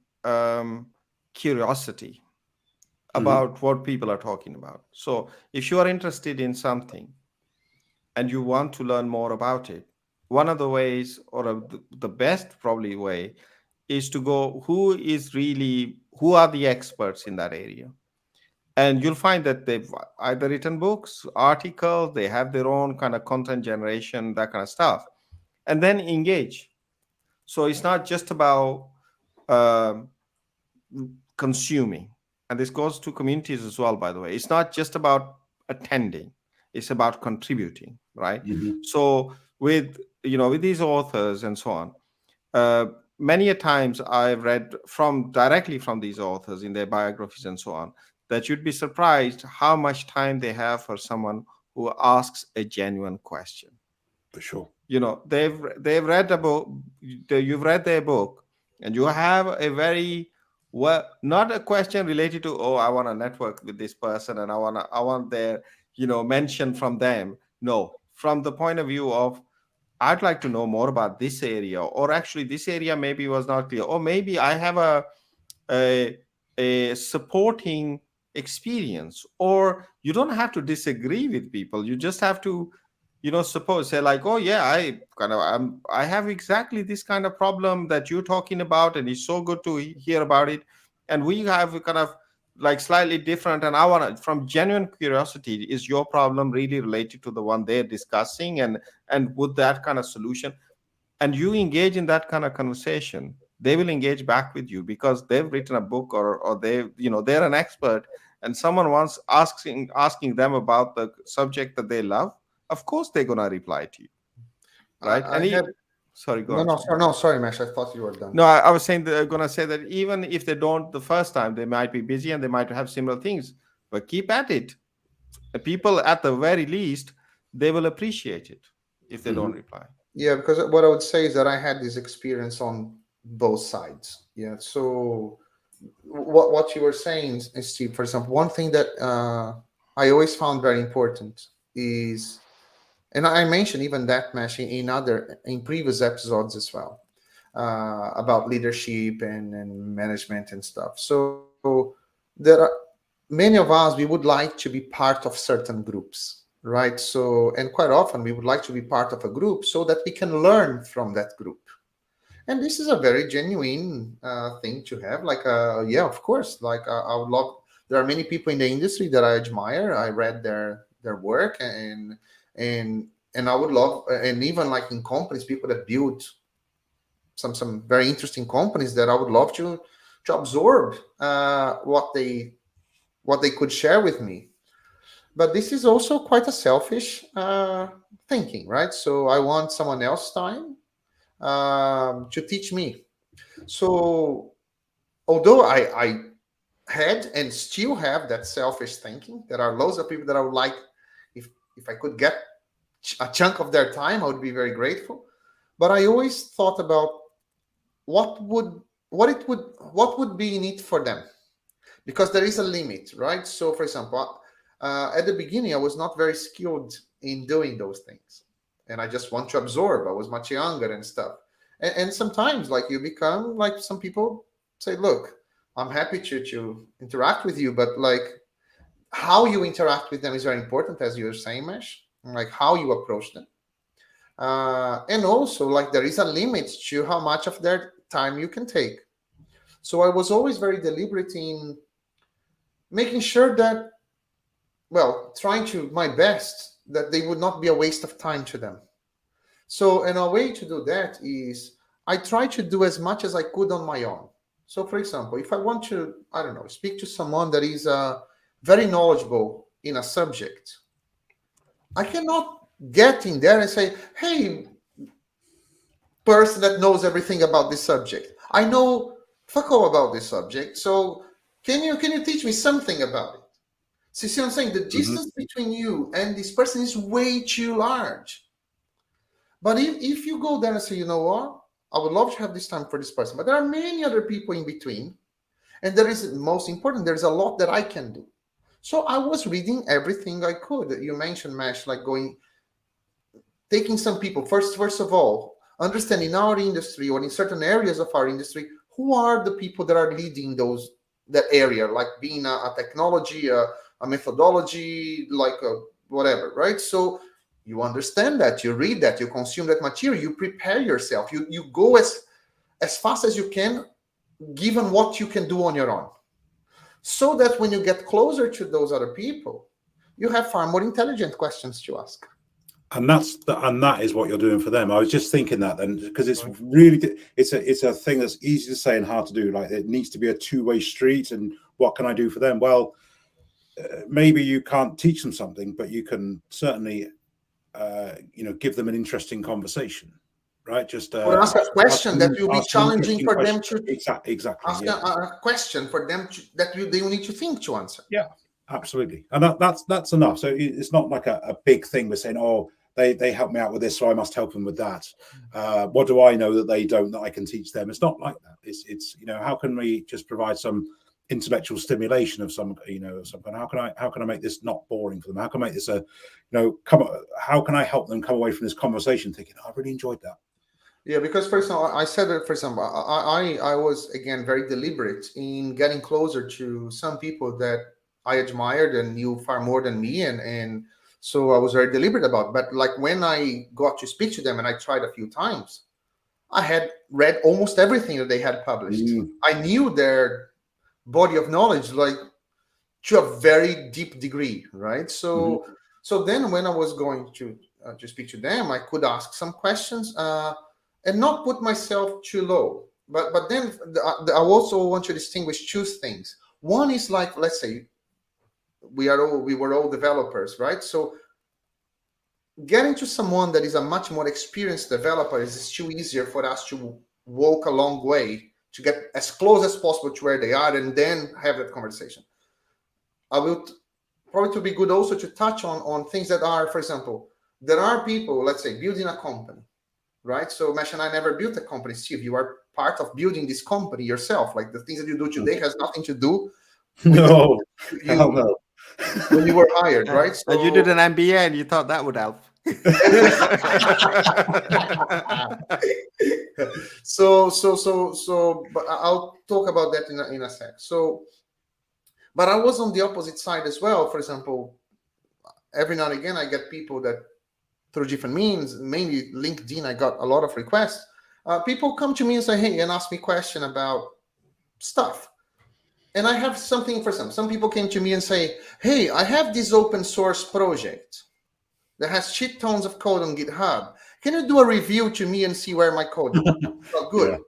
curiosity about what people are talking about. So if you are interested in something and you want to learn more about it, one of the ways, or the best probably way, is to go, who are the experts in that area? And you'll find that they've either written books, articles, they have their own kind of content generation, that kind of stuff, and then engage. So it's not just about consuming. And this goes to communities as well, by the way. It's not just about attending, it's about contributing, right? So with these authors and so on, many a times I've read directly from these authors in their biographies and so on, that you'd be surprised how much time they have for someone who asks a genuine question. For sure. They've read a book, you've read their book, and you have a very Well, not a question related to, oh, I want to network with this person and I want their, mention from them. No, from the point of view of, I'd like to know more about this area, or actually this area maybe was not clear, or maybe I have a, a supporting experience. Or you don't have to disagree with people. You just have to, suppose, say like, oh yeah, I have exactly this kind of problem that you're talking about, and it's so good to hear about it. And we have kind of like slightly different, and I want to, from genuine curiosity, is your problem really related to the one they're discussing, and would that kind of solution, and you engage in that kind of conversation, they will engage back with you because they've written a book, or they, they're an expert, and someone wants asking them about the subject that they love. Of course they're going to reply to you, right? I had Sorry, go no, on. no, sorry, no, sorry, Mesh. I thought you were done. No, I was saying, they're going to say that even if they don't the first time, they might be busy and they might have similar things, but keep at it. The people, at the very least, they will appreciate it if they don't reply. Yeah, because what I would say is that I had this experience on both sides. Yeah. So what you were saying, Steve, for example, one thing that I always found very important is, and I mentioned even that, Mesh, in previous episodes as well, about leadership and management and stuff. So there are many of us, we would like to be part of certain groups, right? So, and quite often we would like to be part of a group so that we can learn from that group. And this is a very genuine thing to have. Like, yeah, of course. Like, I would love. There are many people in the industry that I admire. I read their work, and I would love, and even like in companies, people that build some very interesting companies, that I would love to absorb what they could share with me. But this is also quite a selfish thinking, right? So I want someone else's time to teach me. So although I had and still have that selfish thinking, there are loads of people that I would like, if I could get a chunk of their time, I would be very grateful. But I always thought about what would be in it for them, because there is a limit, right? So for example, at the beginning, I was not very skilled in doing those things, and I just want to absorb. I was much younger and stuff, and sometimes, like, you become like, some people say, look, I'm happy to interact with you, but like, how you interact with them is very important, as you're saying, Mesh, like how you approach them. And also, like, there is a limit to how much of their time you can take. So I was always very deliberate in making sure that, well, trying to my best, that they would not be a waste of time to them. So, and a way to do that is, I try to do as much as I could on my own. So, for example, if I want to, I don't know, speak to someone that is very knowledgeable in a subject, I cannot get in there and say, hey, person that knows everything about this subject, I know fuck all about this subject, so can you teach me something about it? So you see what I'm saying? The distance between you and this person is way too large. But if you go there and say, you know what, I would love to have this time for this person, but there are many other people in between, and there is, most important, there's a lot that I can do. So I was reading everything I could. You mentioned, Mesh, like taking some people, first of all, understanding our industry, or in certain areas of our industry, who are the people that are leading that area, like being a technology, a methodology, like whatever, right? So you understand that, you read that, you consume that material, you prepare yourself, you go as fast as you can, given what you can do on your own, so that when you get closer to those other people, you have far more intelligent questions to ask. And that is what you're doing for them. I was just thinking that then, because it's really, it's a thing that's easy to say and hard to do. Like, it needs to be a two-way street. And what can I do for them? Well, maybe you can't teach them something, but you can certainly, give them an interesting conversation, right? Just or ask a question that will be challenging for them to exactly ask a question for them that they will need to think to answer. Yeah, absolutely. And that's enough. So it's not like a big thing we're saying, oh, they help me out with this, so I must help them with that. What do I know that they don't that I can teach them? It's not like that. It's how can we just provide some intellectual stimulation of some kind? How can I make this not boring for them? How can I make this how can I help them come away from this conversation thinking, I really enjoyed that? Yeah, because for example, I said that, for example, I was, again, very deliberate in getting closer to some people that I admired and knew far more than me. And so I was very deliberate about it. But like when I got to speak to them, and I tried a few times, I had read almost everything that they had published. I knew their body of knowledge, like to a very deep degree, right? So then when I was going to speak to them, I could ask some questions and not put myself too low. But then I also want to distinguish two things. One is, like, let's say we were all developers, right? So getting to someone that is a much more experienced developer is still easier for us to walk a long way to get as close as possible to where they are and then have that conversation. I will probably to be good also to touch on things that are, for example, there are people, let's say, building a company, right? So Mesh and I never built a company. Steve, you are part of building this company yourself. Like the things that you do today has nothing to do with when you were hired, right? So you did an MBA and you thought that would help. But I'll talk about that in a sec. So, but I was on the opposite side as well. For example, every now and again, I get people that through different means, mainly LinkedIn, I got a lot of requests. People come to me and say, hey, and ask me a question about stuff. And I have something for some. Some people came to me and say, hey, I have this open source project that has shit tons of code on GitHub. Can you do a review to me and see where my code is? Oh, good.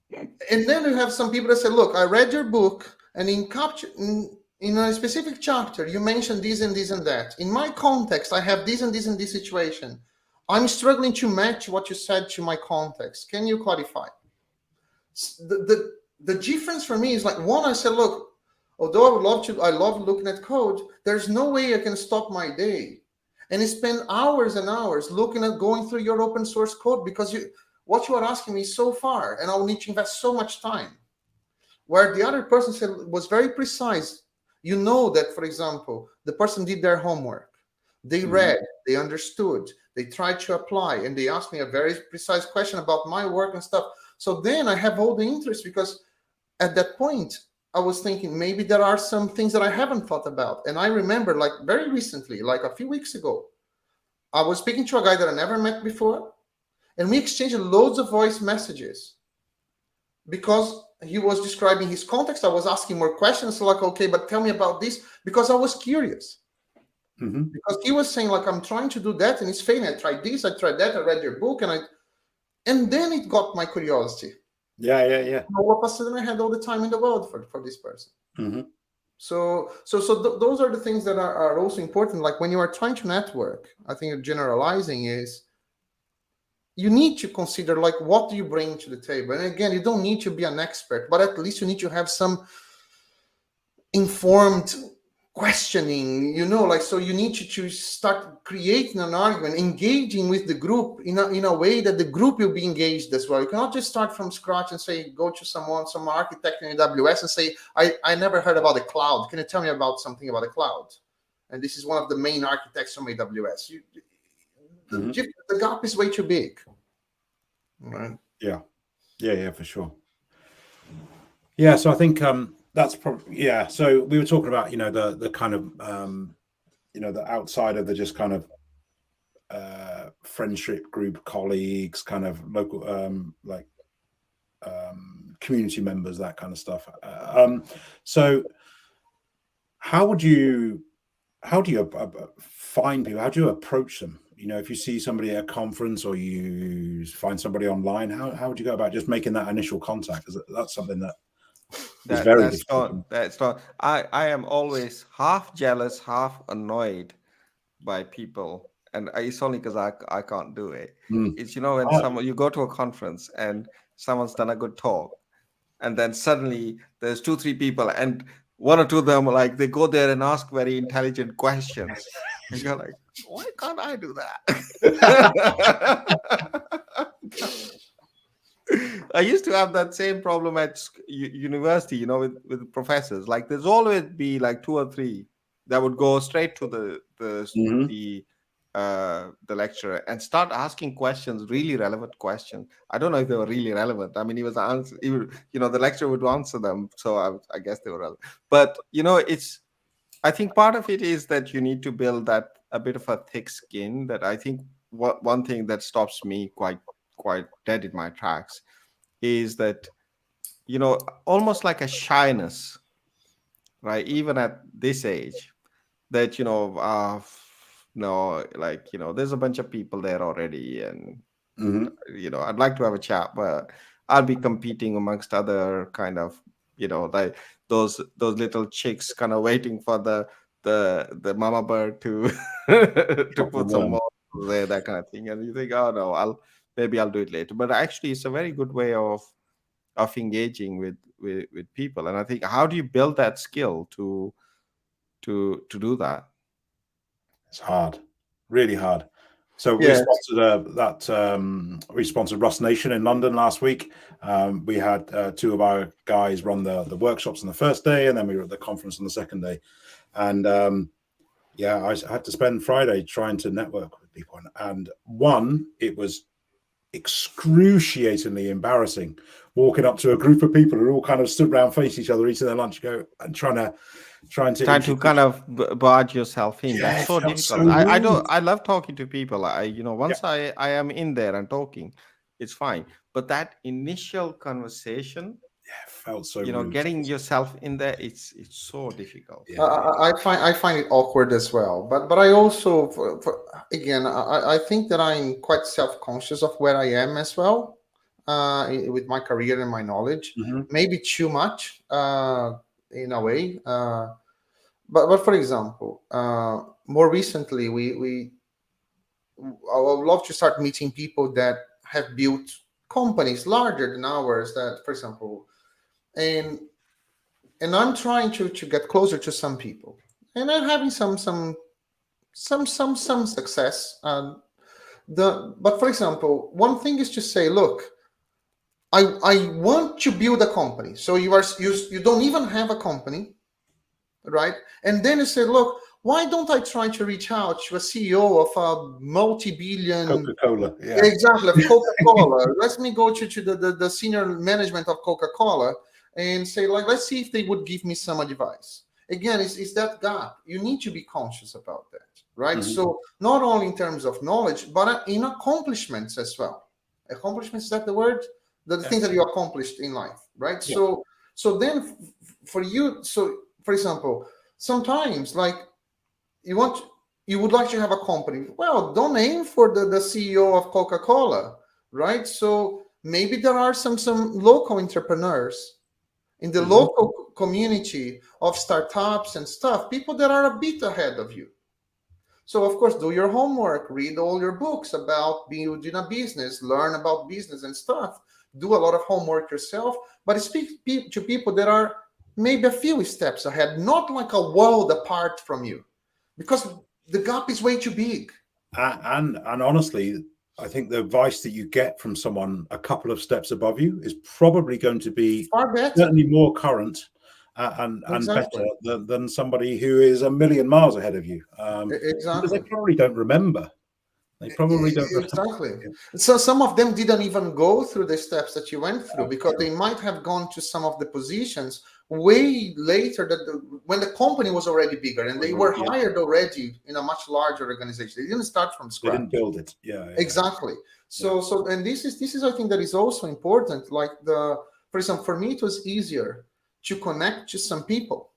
Yeah. And then you have some people that say, look, I read your book, and in a specific chapter, you mentioned this and this and that. In my context, I have this and this and this situation. I'm struggling to match what you said to my context. Can you clarify? The difference for me is, like, one, I said, look, although I love looking at code, there's no way I can stop my day and spend hours and hours going through your open source code, because what you are asking me is so far, and I'll need to invest so much time. Where the other person was very precise. You know that, for example, the person did their homework. They read, they understood, they tried to apply, and they asked me a very precise question about my work and stuff. So then I have all the interest, because at that point, I was thinking maybe there are some things that I haven't thought about. And I remember, like, very recently, like a few weeks ago, I was speaking to a guy that I never met before, and we exchanged loads of voice messages because he was describing his context. I was asking more questions, like, okay, but tell me about this, because I was curious. Because he was saying, like, I'm trying to do that and it's failing. I tried this, I tried that, I read your book, and then it got my curiosity. Yeah. All of a sudden, I had all the time in the world for this person. So those are the things that are also important. Like when you are trying to network, I think generalizing is, you need to consider, like, what do you bring to the table? And again, you don't need to be an expert, but at least you need to have some informed questioning, like, so you need to start creating an argument, engaging with the group in a way that the group will be engaged as well. You cannot just start from scratch and say, go to some architect in AWS and say, I never heard about the cloud. Can you tell me about something about the cloud? And this is one of the main architects from AWS. The gap is way too big. Right? Yeah, for sure. Yeah, so I think that's probably, so we were talking about, the kind of, the outside of the just kind of friendship group, colleagues, kind of local, community members, that kind of stuff. So how do you find people? How do you approach them? If you see somebody at a conference or you find somebody online, how would you go about just making that initial contact? That's something that's very difficult. That's not. I am always half jealous, half annoyed by people, and it's only because I can't do it. It's when you go to a conference and someone's done a good talk, and then suddenly there's 2-3 people, and one or two of them, like, they go there and ask very intelligent questions, And you're like, why can't I do that? I used to have that same problem at university, with professors. Like, there's always be like 2 or 3 that would go straight to the lecturer and start asking questions, really relevant questions. I don't know if they were really relevant. I mean, the lecturer would answer them, so I guess they were relevant. But I think part of it is that you need to build that a bit of a thick skin. That I think one thing that stops me quite dead in my tracks is that, almost like a shyness, right? Even at this age, that, no, like, there's a bunch of people there already, and I'd like to have a chat, but I'll be competing amongst other kind of, like those little chicks kind of waiting for the mama bird to to put some more there, that kind of thing. And you think, oh no, maybe I'll do it later. But actually, it's a very good way of engaging with people. And I think, how do you build that skill to do that? It's hard, really hard. So Yeah. we sponsored Rust Nation in London last week. We had 2 of our guys run the workshops on the first day, and then we were at the conference on the second day. And I had to spend Friday trying to network with people. And it was excruciatingly embarrassing walking up to a group of people who all kind of stood around, facing each other, eating their lunch, trying to kind of barge yourself in. Yeah, that's so difficult. so I love talking to people. Once I am in there and talking, it's fine. But that initial conversation, felt so rude. Getting yourself in there, it's so difficult. I find it awkward as well. But I also, again, I think that I'm quite self-conscious of where I am as well, with my career and my knowledge. Maybe too much, in a way. But for example, more recently, I would love to start meeting people that have built companies larger than ours. That, for example, and I'm trying to get closer to some people, and I'm having some success. But for example, one thing is to say, look, I want to build a company. So you don't even have a company, right? And then you say, look, why don't I try to reach out to a CEO of a multi-billion Coca-Cola? Yeah, exactly, of Coca-Cola. Let me go to the senior management of Coca-Cola and say, like, let's see if they would give me some advice. Again, it's that gap. You need to be conscious about that, right? So not only in terms of knowledge, but in accomplishments as well. Accomplishments, is that the word? The things that you accomplished in life, right? Yeah. So then for you, so for example, sometimes like you would like to have a company. Well, don't aim for the CEO of Coca-Cola, right? So maybe there are some local entrepreneurs in the local community of startups and stuff, people that are a bit ahead of you. So of course, do your homework, read all your books about building a business, learn about business and stuff, do a lot of homework yourself, but speak to people that are maybe a few steps ahead, not like a world apart from you, because the gap is way too big. And honestly, I think the advice that you get from someone a couple of steps above you is probably going to be far better, certainly more current and better than somebody who is a million miles ahead of you. Because they probably don't remember. They probably don't exactly. So some of them didn't even go through the steps that you went through, because they might have gone to some of the positions way later, when the company was already bigger and they were hired already in a much larger organization. They didn't start from scratch. They didn't build it. Yeah. Exactly. So and this is I think that is also important. Like for example, for me it was easier to connect to some people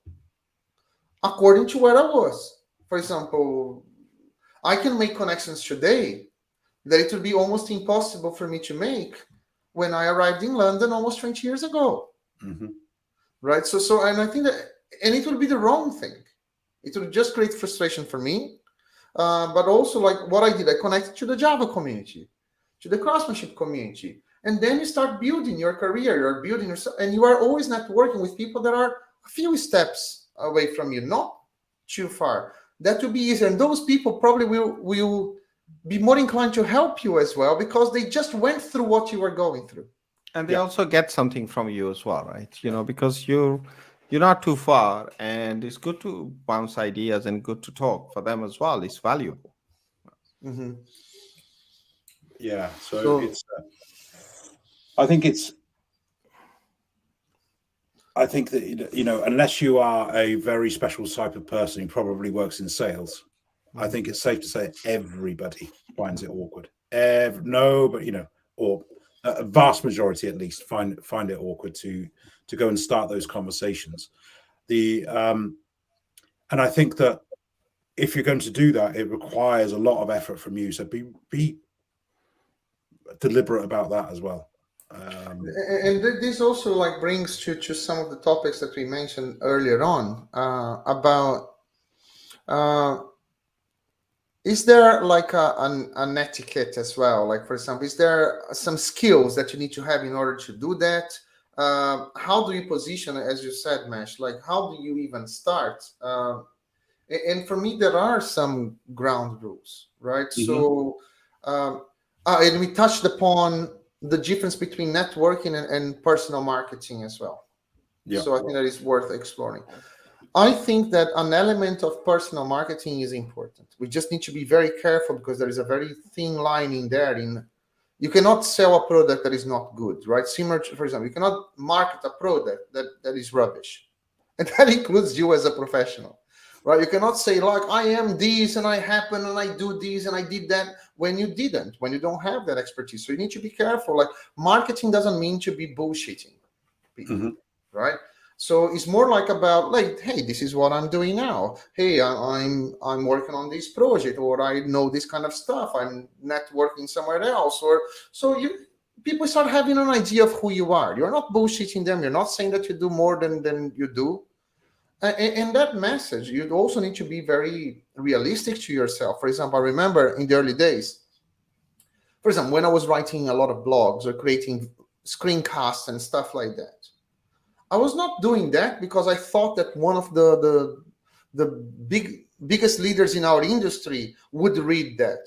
according to where I was. For example, I can make connections today that it would be almost impossible for me to make when I arrived in London almost 20 years ago. Right. So and I think that, and it would be the wrong thing. It would just create frustration for me. But also, like what I did, I connected to the Java community, to the craftsmanship community. And then you start building your career, you're building yourself, and you are always networking with people that are a few steps away from you, not too far. that will be easier. And those people probably will be more inclined to help you as well, because they just went through what you were going through. And they also get something from you as well, right? Because you're not too far, and it's good to bounce ideas and good to talk for them as well. It's valuable. Mm-hmm. Yeah. So it's. I think that unless you are a very special type of person who probably works in sales, I think it's safe to say everybody finds it awkward. Nobody, or a vast majority at least find it awkward to go and start those conversations. And I think that if you're going to do that, it requires a lot of effort from you. So be deliberate about that as well. And this also like brings to some of the topics that we mentioned earlier on about is there like an etiquette as well? Like, for example, is there some skills that you need to have in order to do that? How do you position, as you said, Mesh? Like, how do you even start? And for me, there are some ground rules, right? Mm-hmm. So, and we touched upon the difference between networking and personal marketing as well. Yeah. So I think that is worth exploring. I think that an element of personal marketing is important. We just need to be very careful, because there is a very thin line in there. You cannot sell a product that is not good, right? Similar to, for example, you cannot market a product that is rubbish. And that includes you as a professional, right? You cannot say, like, I am this and I happen and I do this and I did that, when you didn't, when you don't have that expertise. So you need to be careful. Like, marketing doesn't mean to be bullshitting people, Mm-hmm. right? So it's more like about, like, hey, this is what I'm doing now. Hey, I'm working on this project, or I know this kind of stuff. I'm networking somewhere else, or so people start having an idea of who you are. You're not bullshitting them. You're not saying that you do more than you do. And that message, you also need to be very realistic to yourself. For example, I remember in the early days, for example, when I was writing a lot of blogs or creating screencasts and stuff like that, I was not doing that because I thought that one of the biggest leaders in our industry would read that.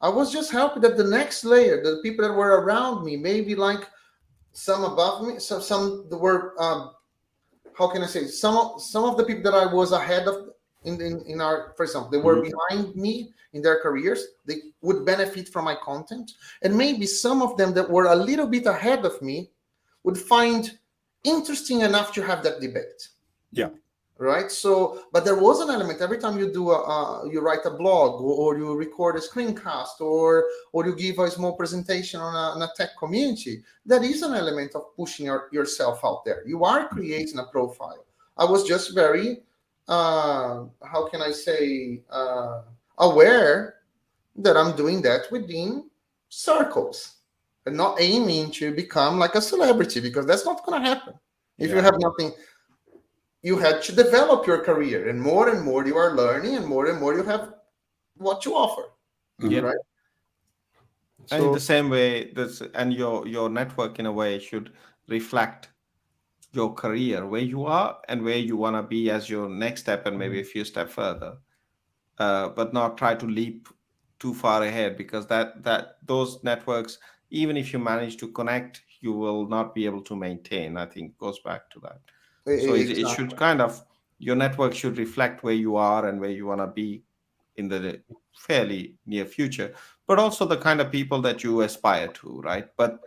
I was just happy that the next layer, the people that were around me, maybe like some above me, some that were, how can I say, some of the people that I was ahead of in our, for example, they were behind me in their careers, they would benefit from my content. And maybe some of them that were a little bit ahead of me would find interesting enough to have that debate. Yeah. Right. So, but there was an element every time you do you write a blog, or you record a screencast, or you give a small presentation on a tech community. That is an element of pushing yourself out there. You are creating a profile. I was just very, how can I say, aware that I'm doing that within circles. And not aiming to become like a celebrity, because that's not going to happen. If you have nothing, you had to develop your career, and more you are learning, and more you have what to offer. Yeah. Right. And in the same way, your network in a way should reflect your career, where you are and where you want to be as your next step, and maybe a few steps further, but not try to leap too far ahead, because that those networks, even if you manage to connect, you will not be able to maintain. I think goes back to that. So it should kind of, your network should reflect where you are and where you want to be in the fairly near future, but also the kind of people that you aspire to, right? But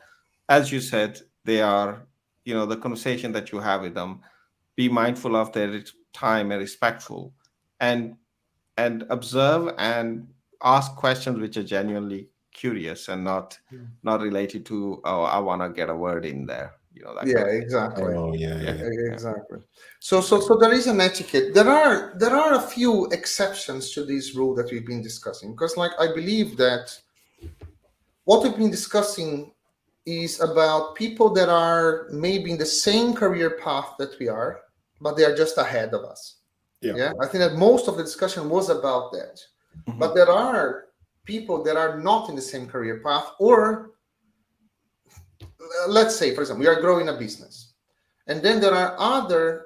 as you said, they are, the conversation that you have with them, be mindful of their time and respectful, and observe and ask questions which are genuinely curious and not related to, oh, I want to get a word in there. That kind of exactly. Oh, yeah. Exactly. So there is an etiquette. There are a few exceptions to this rule that we've been discussing, because, like, I believe that what we've been discussing is about people that are maybe in the same career path that we are, but they are just ahead of us. Yeah. I think that most of the discussion was about that. Mm-hmm. But there are people that are not in the same career path, or let's say, for example, we are growing a business, and then there are other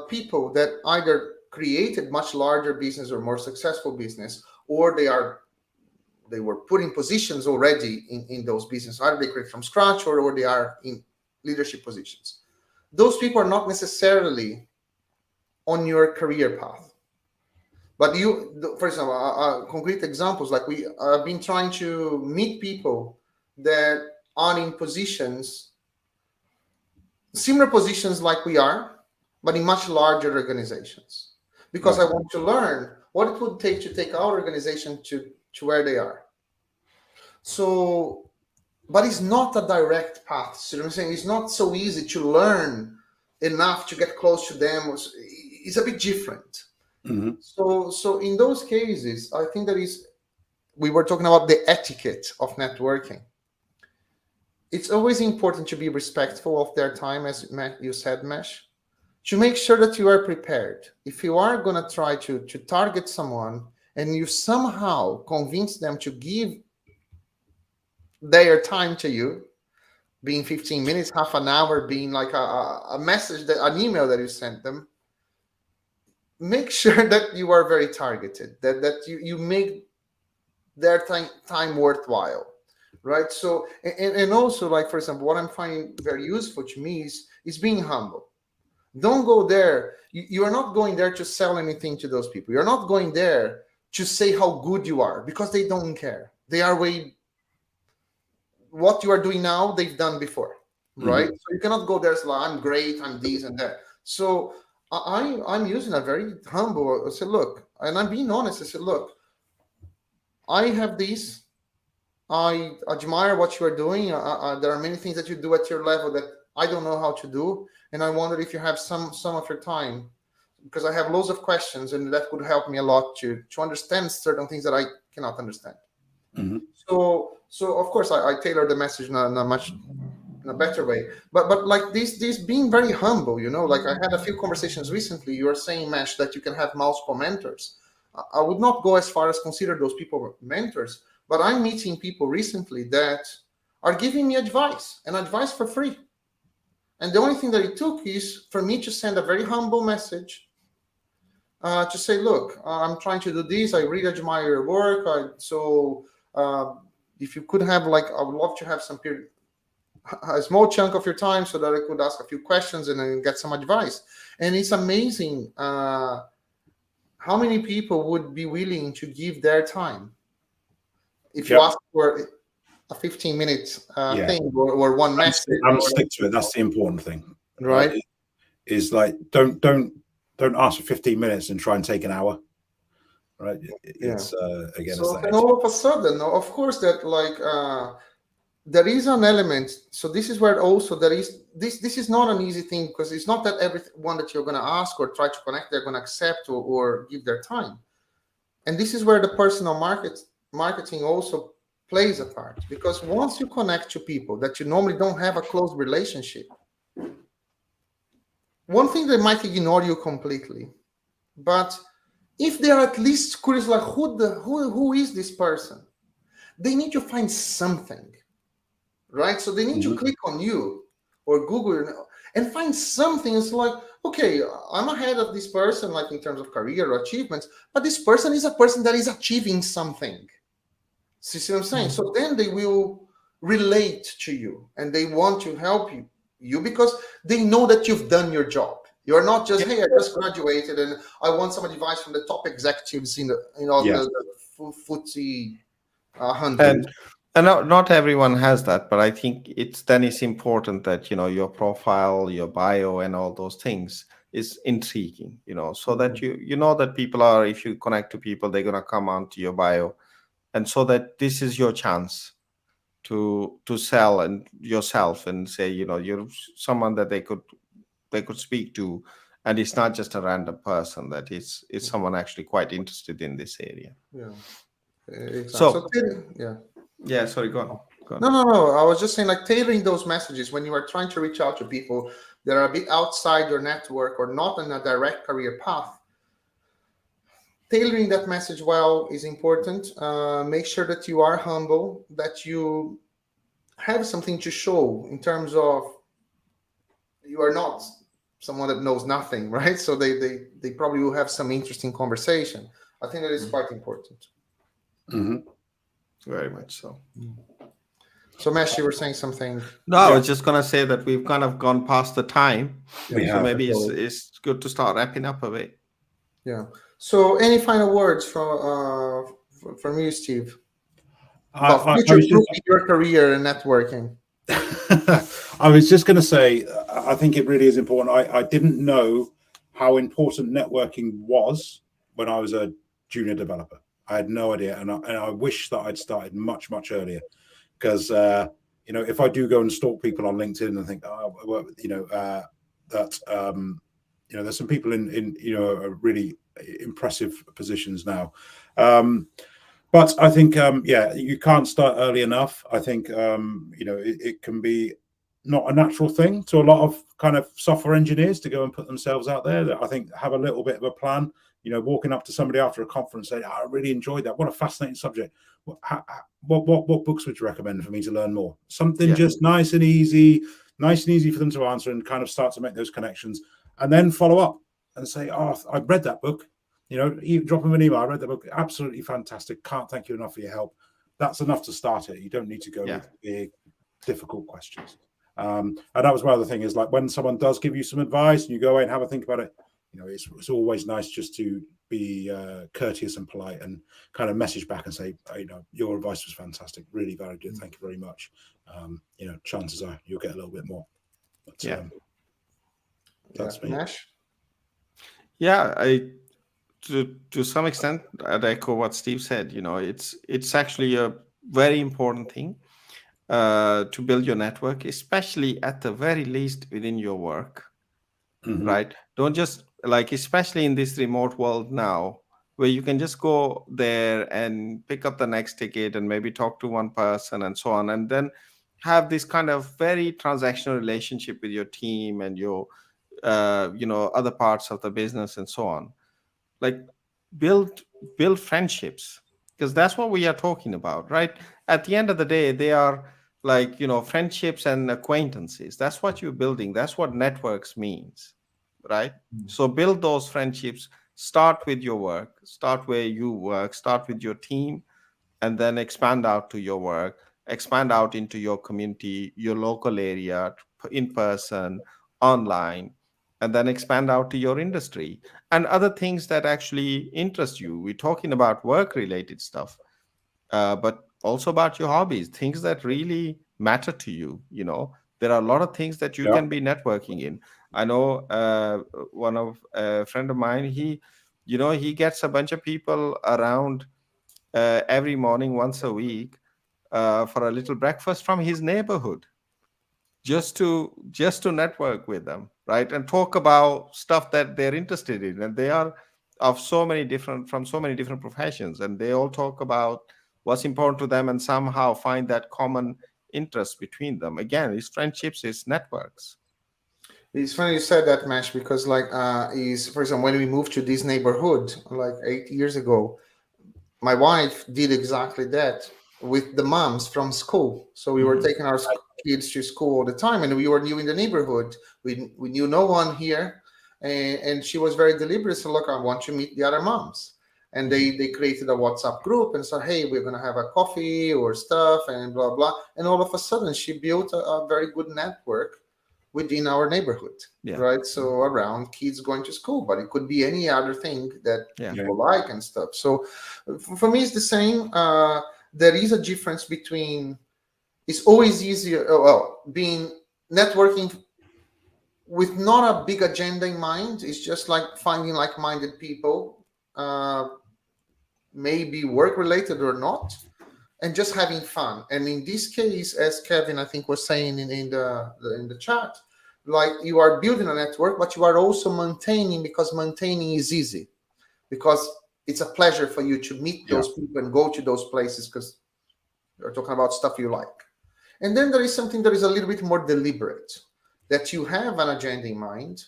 people that either created much larger business or more successful business, or they were put in positions already in those businesses. Either they create from scratch or they are in leadership positions. Those people are not necessarily on your career path. But you, for example, concrete examples, like we have been trying to meet people that are in positions, similar positions like we are, but in much larger organizations. Because Right. I want to learn what it would take to take our organization to where they are. So, but it's not a direct path. So I'm saying it's not so easy to learn enough to get close to them. It's a bit different. Mm-hmm. So in those cases, I think we were talking about the etiquette of networking. It's always important to be respectful of their time, as you said, Mesh, to make sure that you are prepared. If you are going to try to target someone and you somehow convince them to give their time to you, being 15 minutes, half an hour, being like a message, an email that you sent them, make sure that you are very targeted, that you make their time worthwhile, right? So, and also, like, for example, what I'm finding very useful to me is being humble. Don't go there. You are not going there to sell anything to those people. You're not going there to say how good you are, because they don't care. They are what you are doing now, they've done before, right? So you cannot go there and say, I'm great, I'm this and that. So I'm using a very humble, I said, look, and I'm being honest, I said, look, I have this, I admire what you are doing. There are many things that you do at your level that I don't know how to do, and I wonder if you have some of your time, because I have loads of questions, and that would help me a lot to understand certain things that I cannot understand. Mm-hmm. So of course I tailor the message in a better way, but like this being very humble, like I had a few conversations recently. You are saying, Mesh, that you can have multiple mentors. I would not go as far as consider those people mentors, but I'm meeting people recently that are giving me advice for free. And the only thing that it took is for me to send a very humble message to say, look, I'm trying to do this. I really admire your work. If you could have, I would love to have a small chunk of your time so that I could ask a few questions and then get some advice. And it's amazing how many people would be willing to give their time if you ask for a 15-minute thing or one message. I'm stick to it. That's the important thing, right? Is like don't ask for 15 minutes and try and take an hour, right? It's again. So and all of a sudden, of course, that there is an element. So this is where also there is this is not an easy thing, because it's not that everyone that you're going to ask or try to connect, they're going to accept or give their time. And this is where the personal marketing also plays a part, because once you connect to people that you normally don't have a close relationship, one thing, they might ignore you completely, but if they are at least curious, like who is this person, they need to find something, right? So they need to click on you or Google and find something. It's like, okay, I'm ahead of this person, like in terms of career or achievements, but this person is a person that is achieving something. See what I'm saying? So then they will relate to you and they want to help you because they know that you've done your job. You're not just, hey, I just graduated and I want some advice from the top executives in the FTSE 100. And not everyone has that, but I think it's important that your profile, your bio, and all those things is intriguing. So that you know that people are, if you connect to people, they're gonna come onto your bio, and so that this is your chance to sell and yourself and say you're someone that they could speak to, and it's not just a random person, that it's someone actually quite interested in this area. Exactly. Sorry, go on. No, I was just saying, like, tailoring those messages when you are trying to reach out to people that are a bit outside your network or not on a direct career path. Tailoring that message well is important. Make sure that you are humble, that you have something to show in terms of you are not someone that knows nothing, right? So they probably will have some interesting conversation. I think that is quite important. Mm-hmm. Very much so. So Mesh, you were saying something. No, I was just gonna say that we've kind of gone past the time, We so have. maybe it's good to start wrapping up a bit. Yeah. So any final words from you, Steve, about I was future-proofing your career in networking? I was just going to say, I think it really is important. I didn't know how important networking was when I was a junior developer. I had no idea, and I wish that I'd started much earlier, because if I do go and stalk people on LinkedIn and think, there's some people in really impressive positions now. But I think, you can't start early enough. I think, it can be not a natural thing to a lot of kind of software engineers to go and put themselves out there. That I think have a little bit of a plan. Walking up to somebody after a conference, saying, "I really enjoyed that. What a fascinating subject. What books would you recommend for me to learn more?" Something just nice and easy for them to answer, and kind of start to make those connections, and then follow up and say, "Oh, I read that book." You drop them an email. I read the book. Absolutely fantastic. Can't thank you enough for your help. That's enough to start it. You don't need to go with big, difficult questions. And that was one other thing is, like, when someone does give you some advice and you go away and have a think about it, it's always nice just to be courteous and polite and kind of message back and say, your advice was fantastic. Really valued it. Thank you very much. Chances are you'll get a little bit more. But, that's me. Nash? Yeah, to some extent, I'd echo what Steve said. It's actually a very important thing to build your network, especially at the very least within your work, right? Don't just especially in this remote world now, where you can just go there and pick up the next ticket and maybe talk to one person and so on, and then have this kind of very transactional relationship with your team and your other parts of the business and so on. Like build friendships, because that's what we are talking about, right? At the end of the day, they are friendships and acquaintances. That's what you're building. That's what networks means, right? So build those friendships. Start with your work, start where you work, start with your team, and then expand out to your work, expand out into your community, your local area, in person, online, and then expand out to your industry and other things that actually interest you. We're talking about work related stuff, but also about your hobbies, things that really matter to you. There are a lot of things that you can be networking in. I know one of a friend of mine, he gets a bunch of people around every morning, once a week, for a little breakfast from his neighborhood, just to network with them, right, and talk about stuff that they're interested in. And they are from so many different professions, and they all talk about what's important to them and somehow find that common interest between them. Again, it's friendships, it's networks. It's funny you said that, Mesh, because for example, when we moved to this neighborhood 8 years ago, my wife did exactly that with the moms from school. So we were taking our kids to school all the time, and we were new in the neighborhood. We knew no one here, and she was very deliberate. So, look, I want to meet the other moms. And they created a WhatsApp group and said, hey, we're going to have a coffee or stuff and blah, blah. And all of a sudden, she built a very good network within our neighborhood, right? So around kids going to school, but it could be any other thing that people like and stuff. So for me, it's the same. There is a difference between, it's always easier, being networking with not a big agenda in mind. It's just like finding like-minded people, maybe work-related or not, and just having fun. And in this case, as Kevin, I think, was saying in the chat, you are building a network, but you are also maintaining, because maintaining is easy, because it's a pleasure for you to meet those people and go to those places because you're talking about stuff you like. And then there is something that is a little bit more deliberate, that you have an agenda in mind,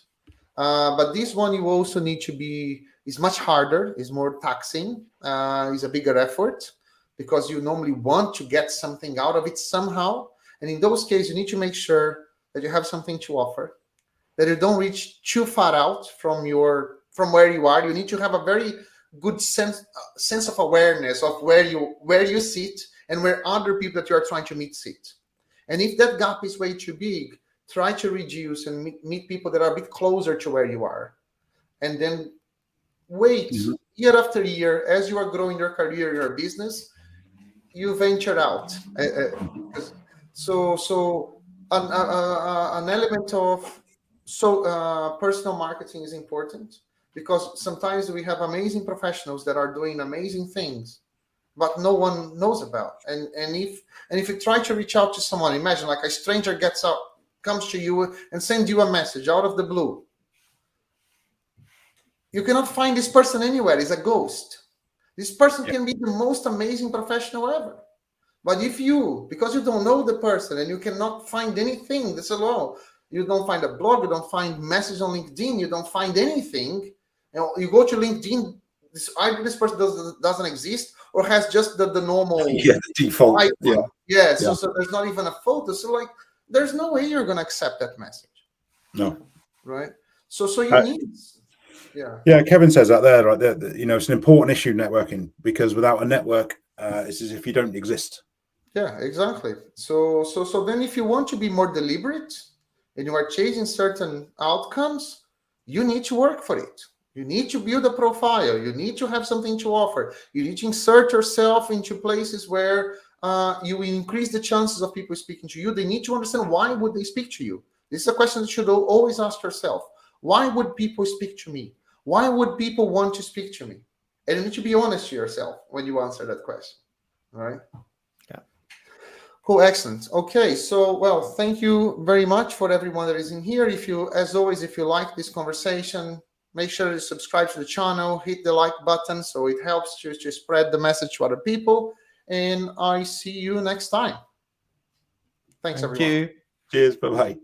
but this one you also need to be, is much harder, is more taxing, is a bigger effort, because you normally want to get something out of it somehow. And in those cases, you need to make sure that you have something to offer, that you don't reach too far out from where you are. You need to have a very good sense of awareness of where you sit and where other people that you are trying to meet sit. And if that gap is way too big, try to reduce and meet people that are a bit closer to where you are. And then wait year after year, as you are growing your career, your business, you venture out. So an element of personal marketing is important, because sometimes we have amazing professionals that are doing amazing things, but no one knows about. And if you try to reach out to someone, imagine like a stranger comes to you and sends you a message out of the blue. You cannot find this person anywhere. It's a ghost. This person can be the most amazing professional ever. But because you don't know the person and you cannot find anything, that's alone. You don't find a blog, you don't find message on LinkedIn, you don't find anything. You go to LinkedIn, either this person doesn't exist or has just the normal the default icon. So there's not even a photo. So like there's no way you're gonna accept that message. No. Right. So you need Kevin says that there, right there. It's an important issue, networking, because without a network, it's as if you don't exist. Yeah, exactly. So then if you want to be more deliberate and you are chasing certain outcomes, you need to work for it. You need to build a profile. You need to have something to offer. You need to insert yourself into places where you increase the chances of people speaking to you. They need to understand, why would they speak to you? This is a question that you should always ask yourself. Why would people speak to me? Why would people want to speak to me? And you need to be honest to yourself when you answer that question. All right? Yeah. Cool, excellent. Okay, so thank you very much for everyone that is in here. As always, if you like this conversation, make sure to subscribe to the channel, hit the like button, so it helps to spread the message to other people. And I see you next time. Thanks, everyone. Thank you. Cheers. Bye-bye.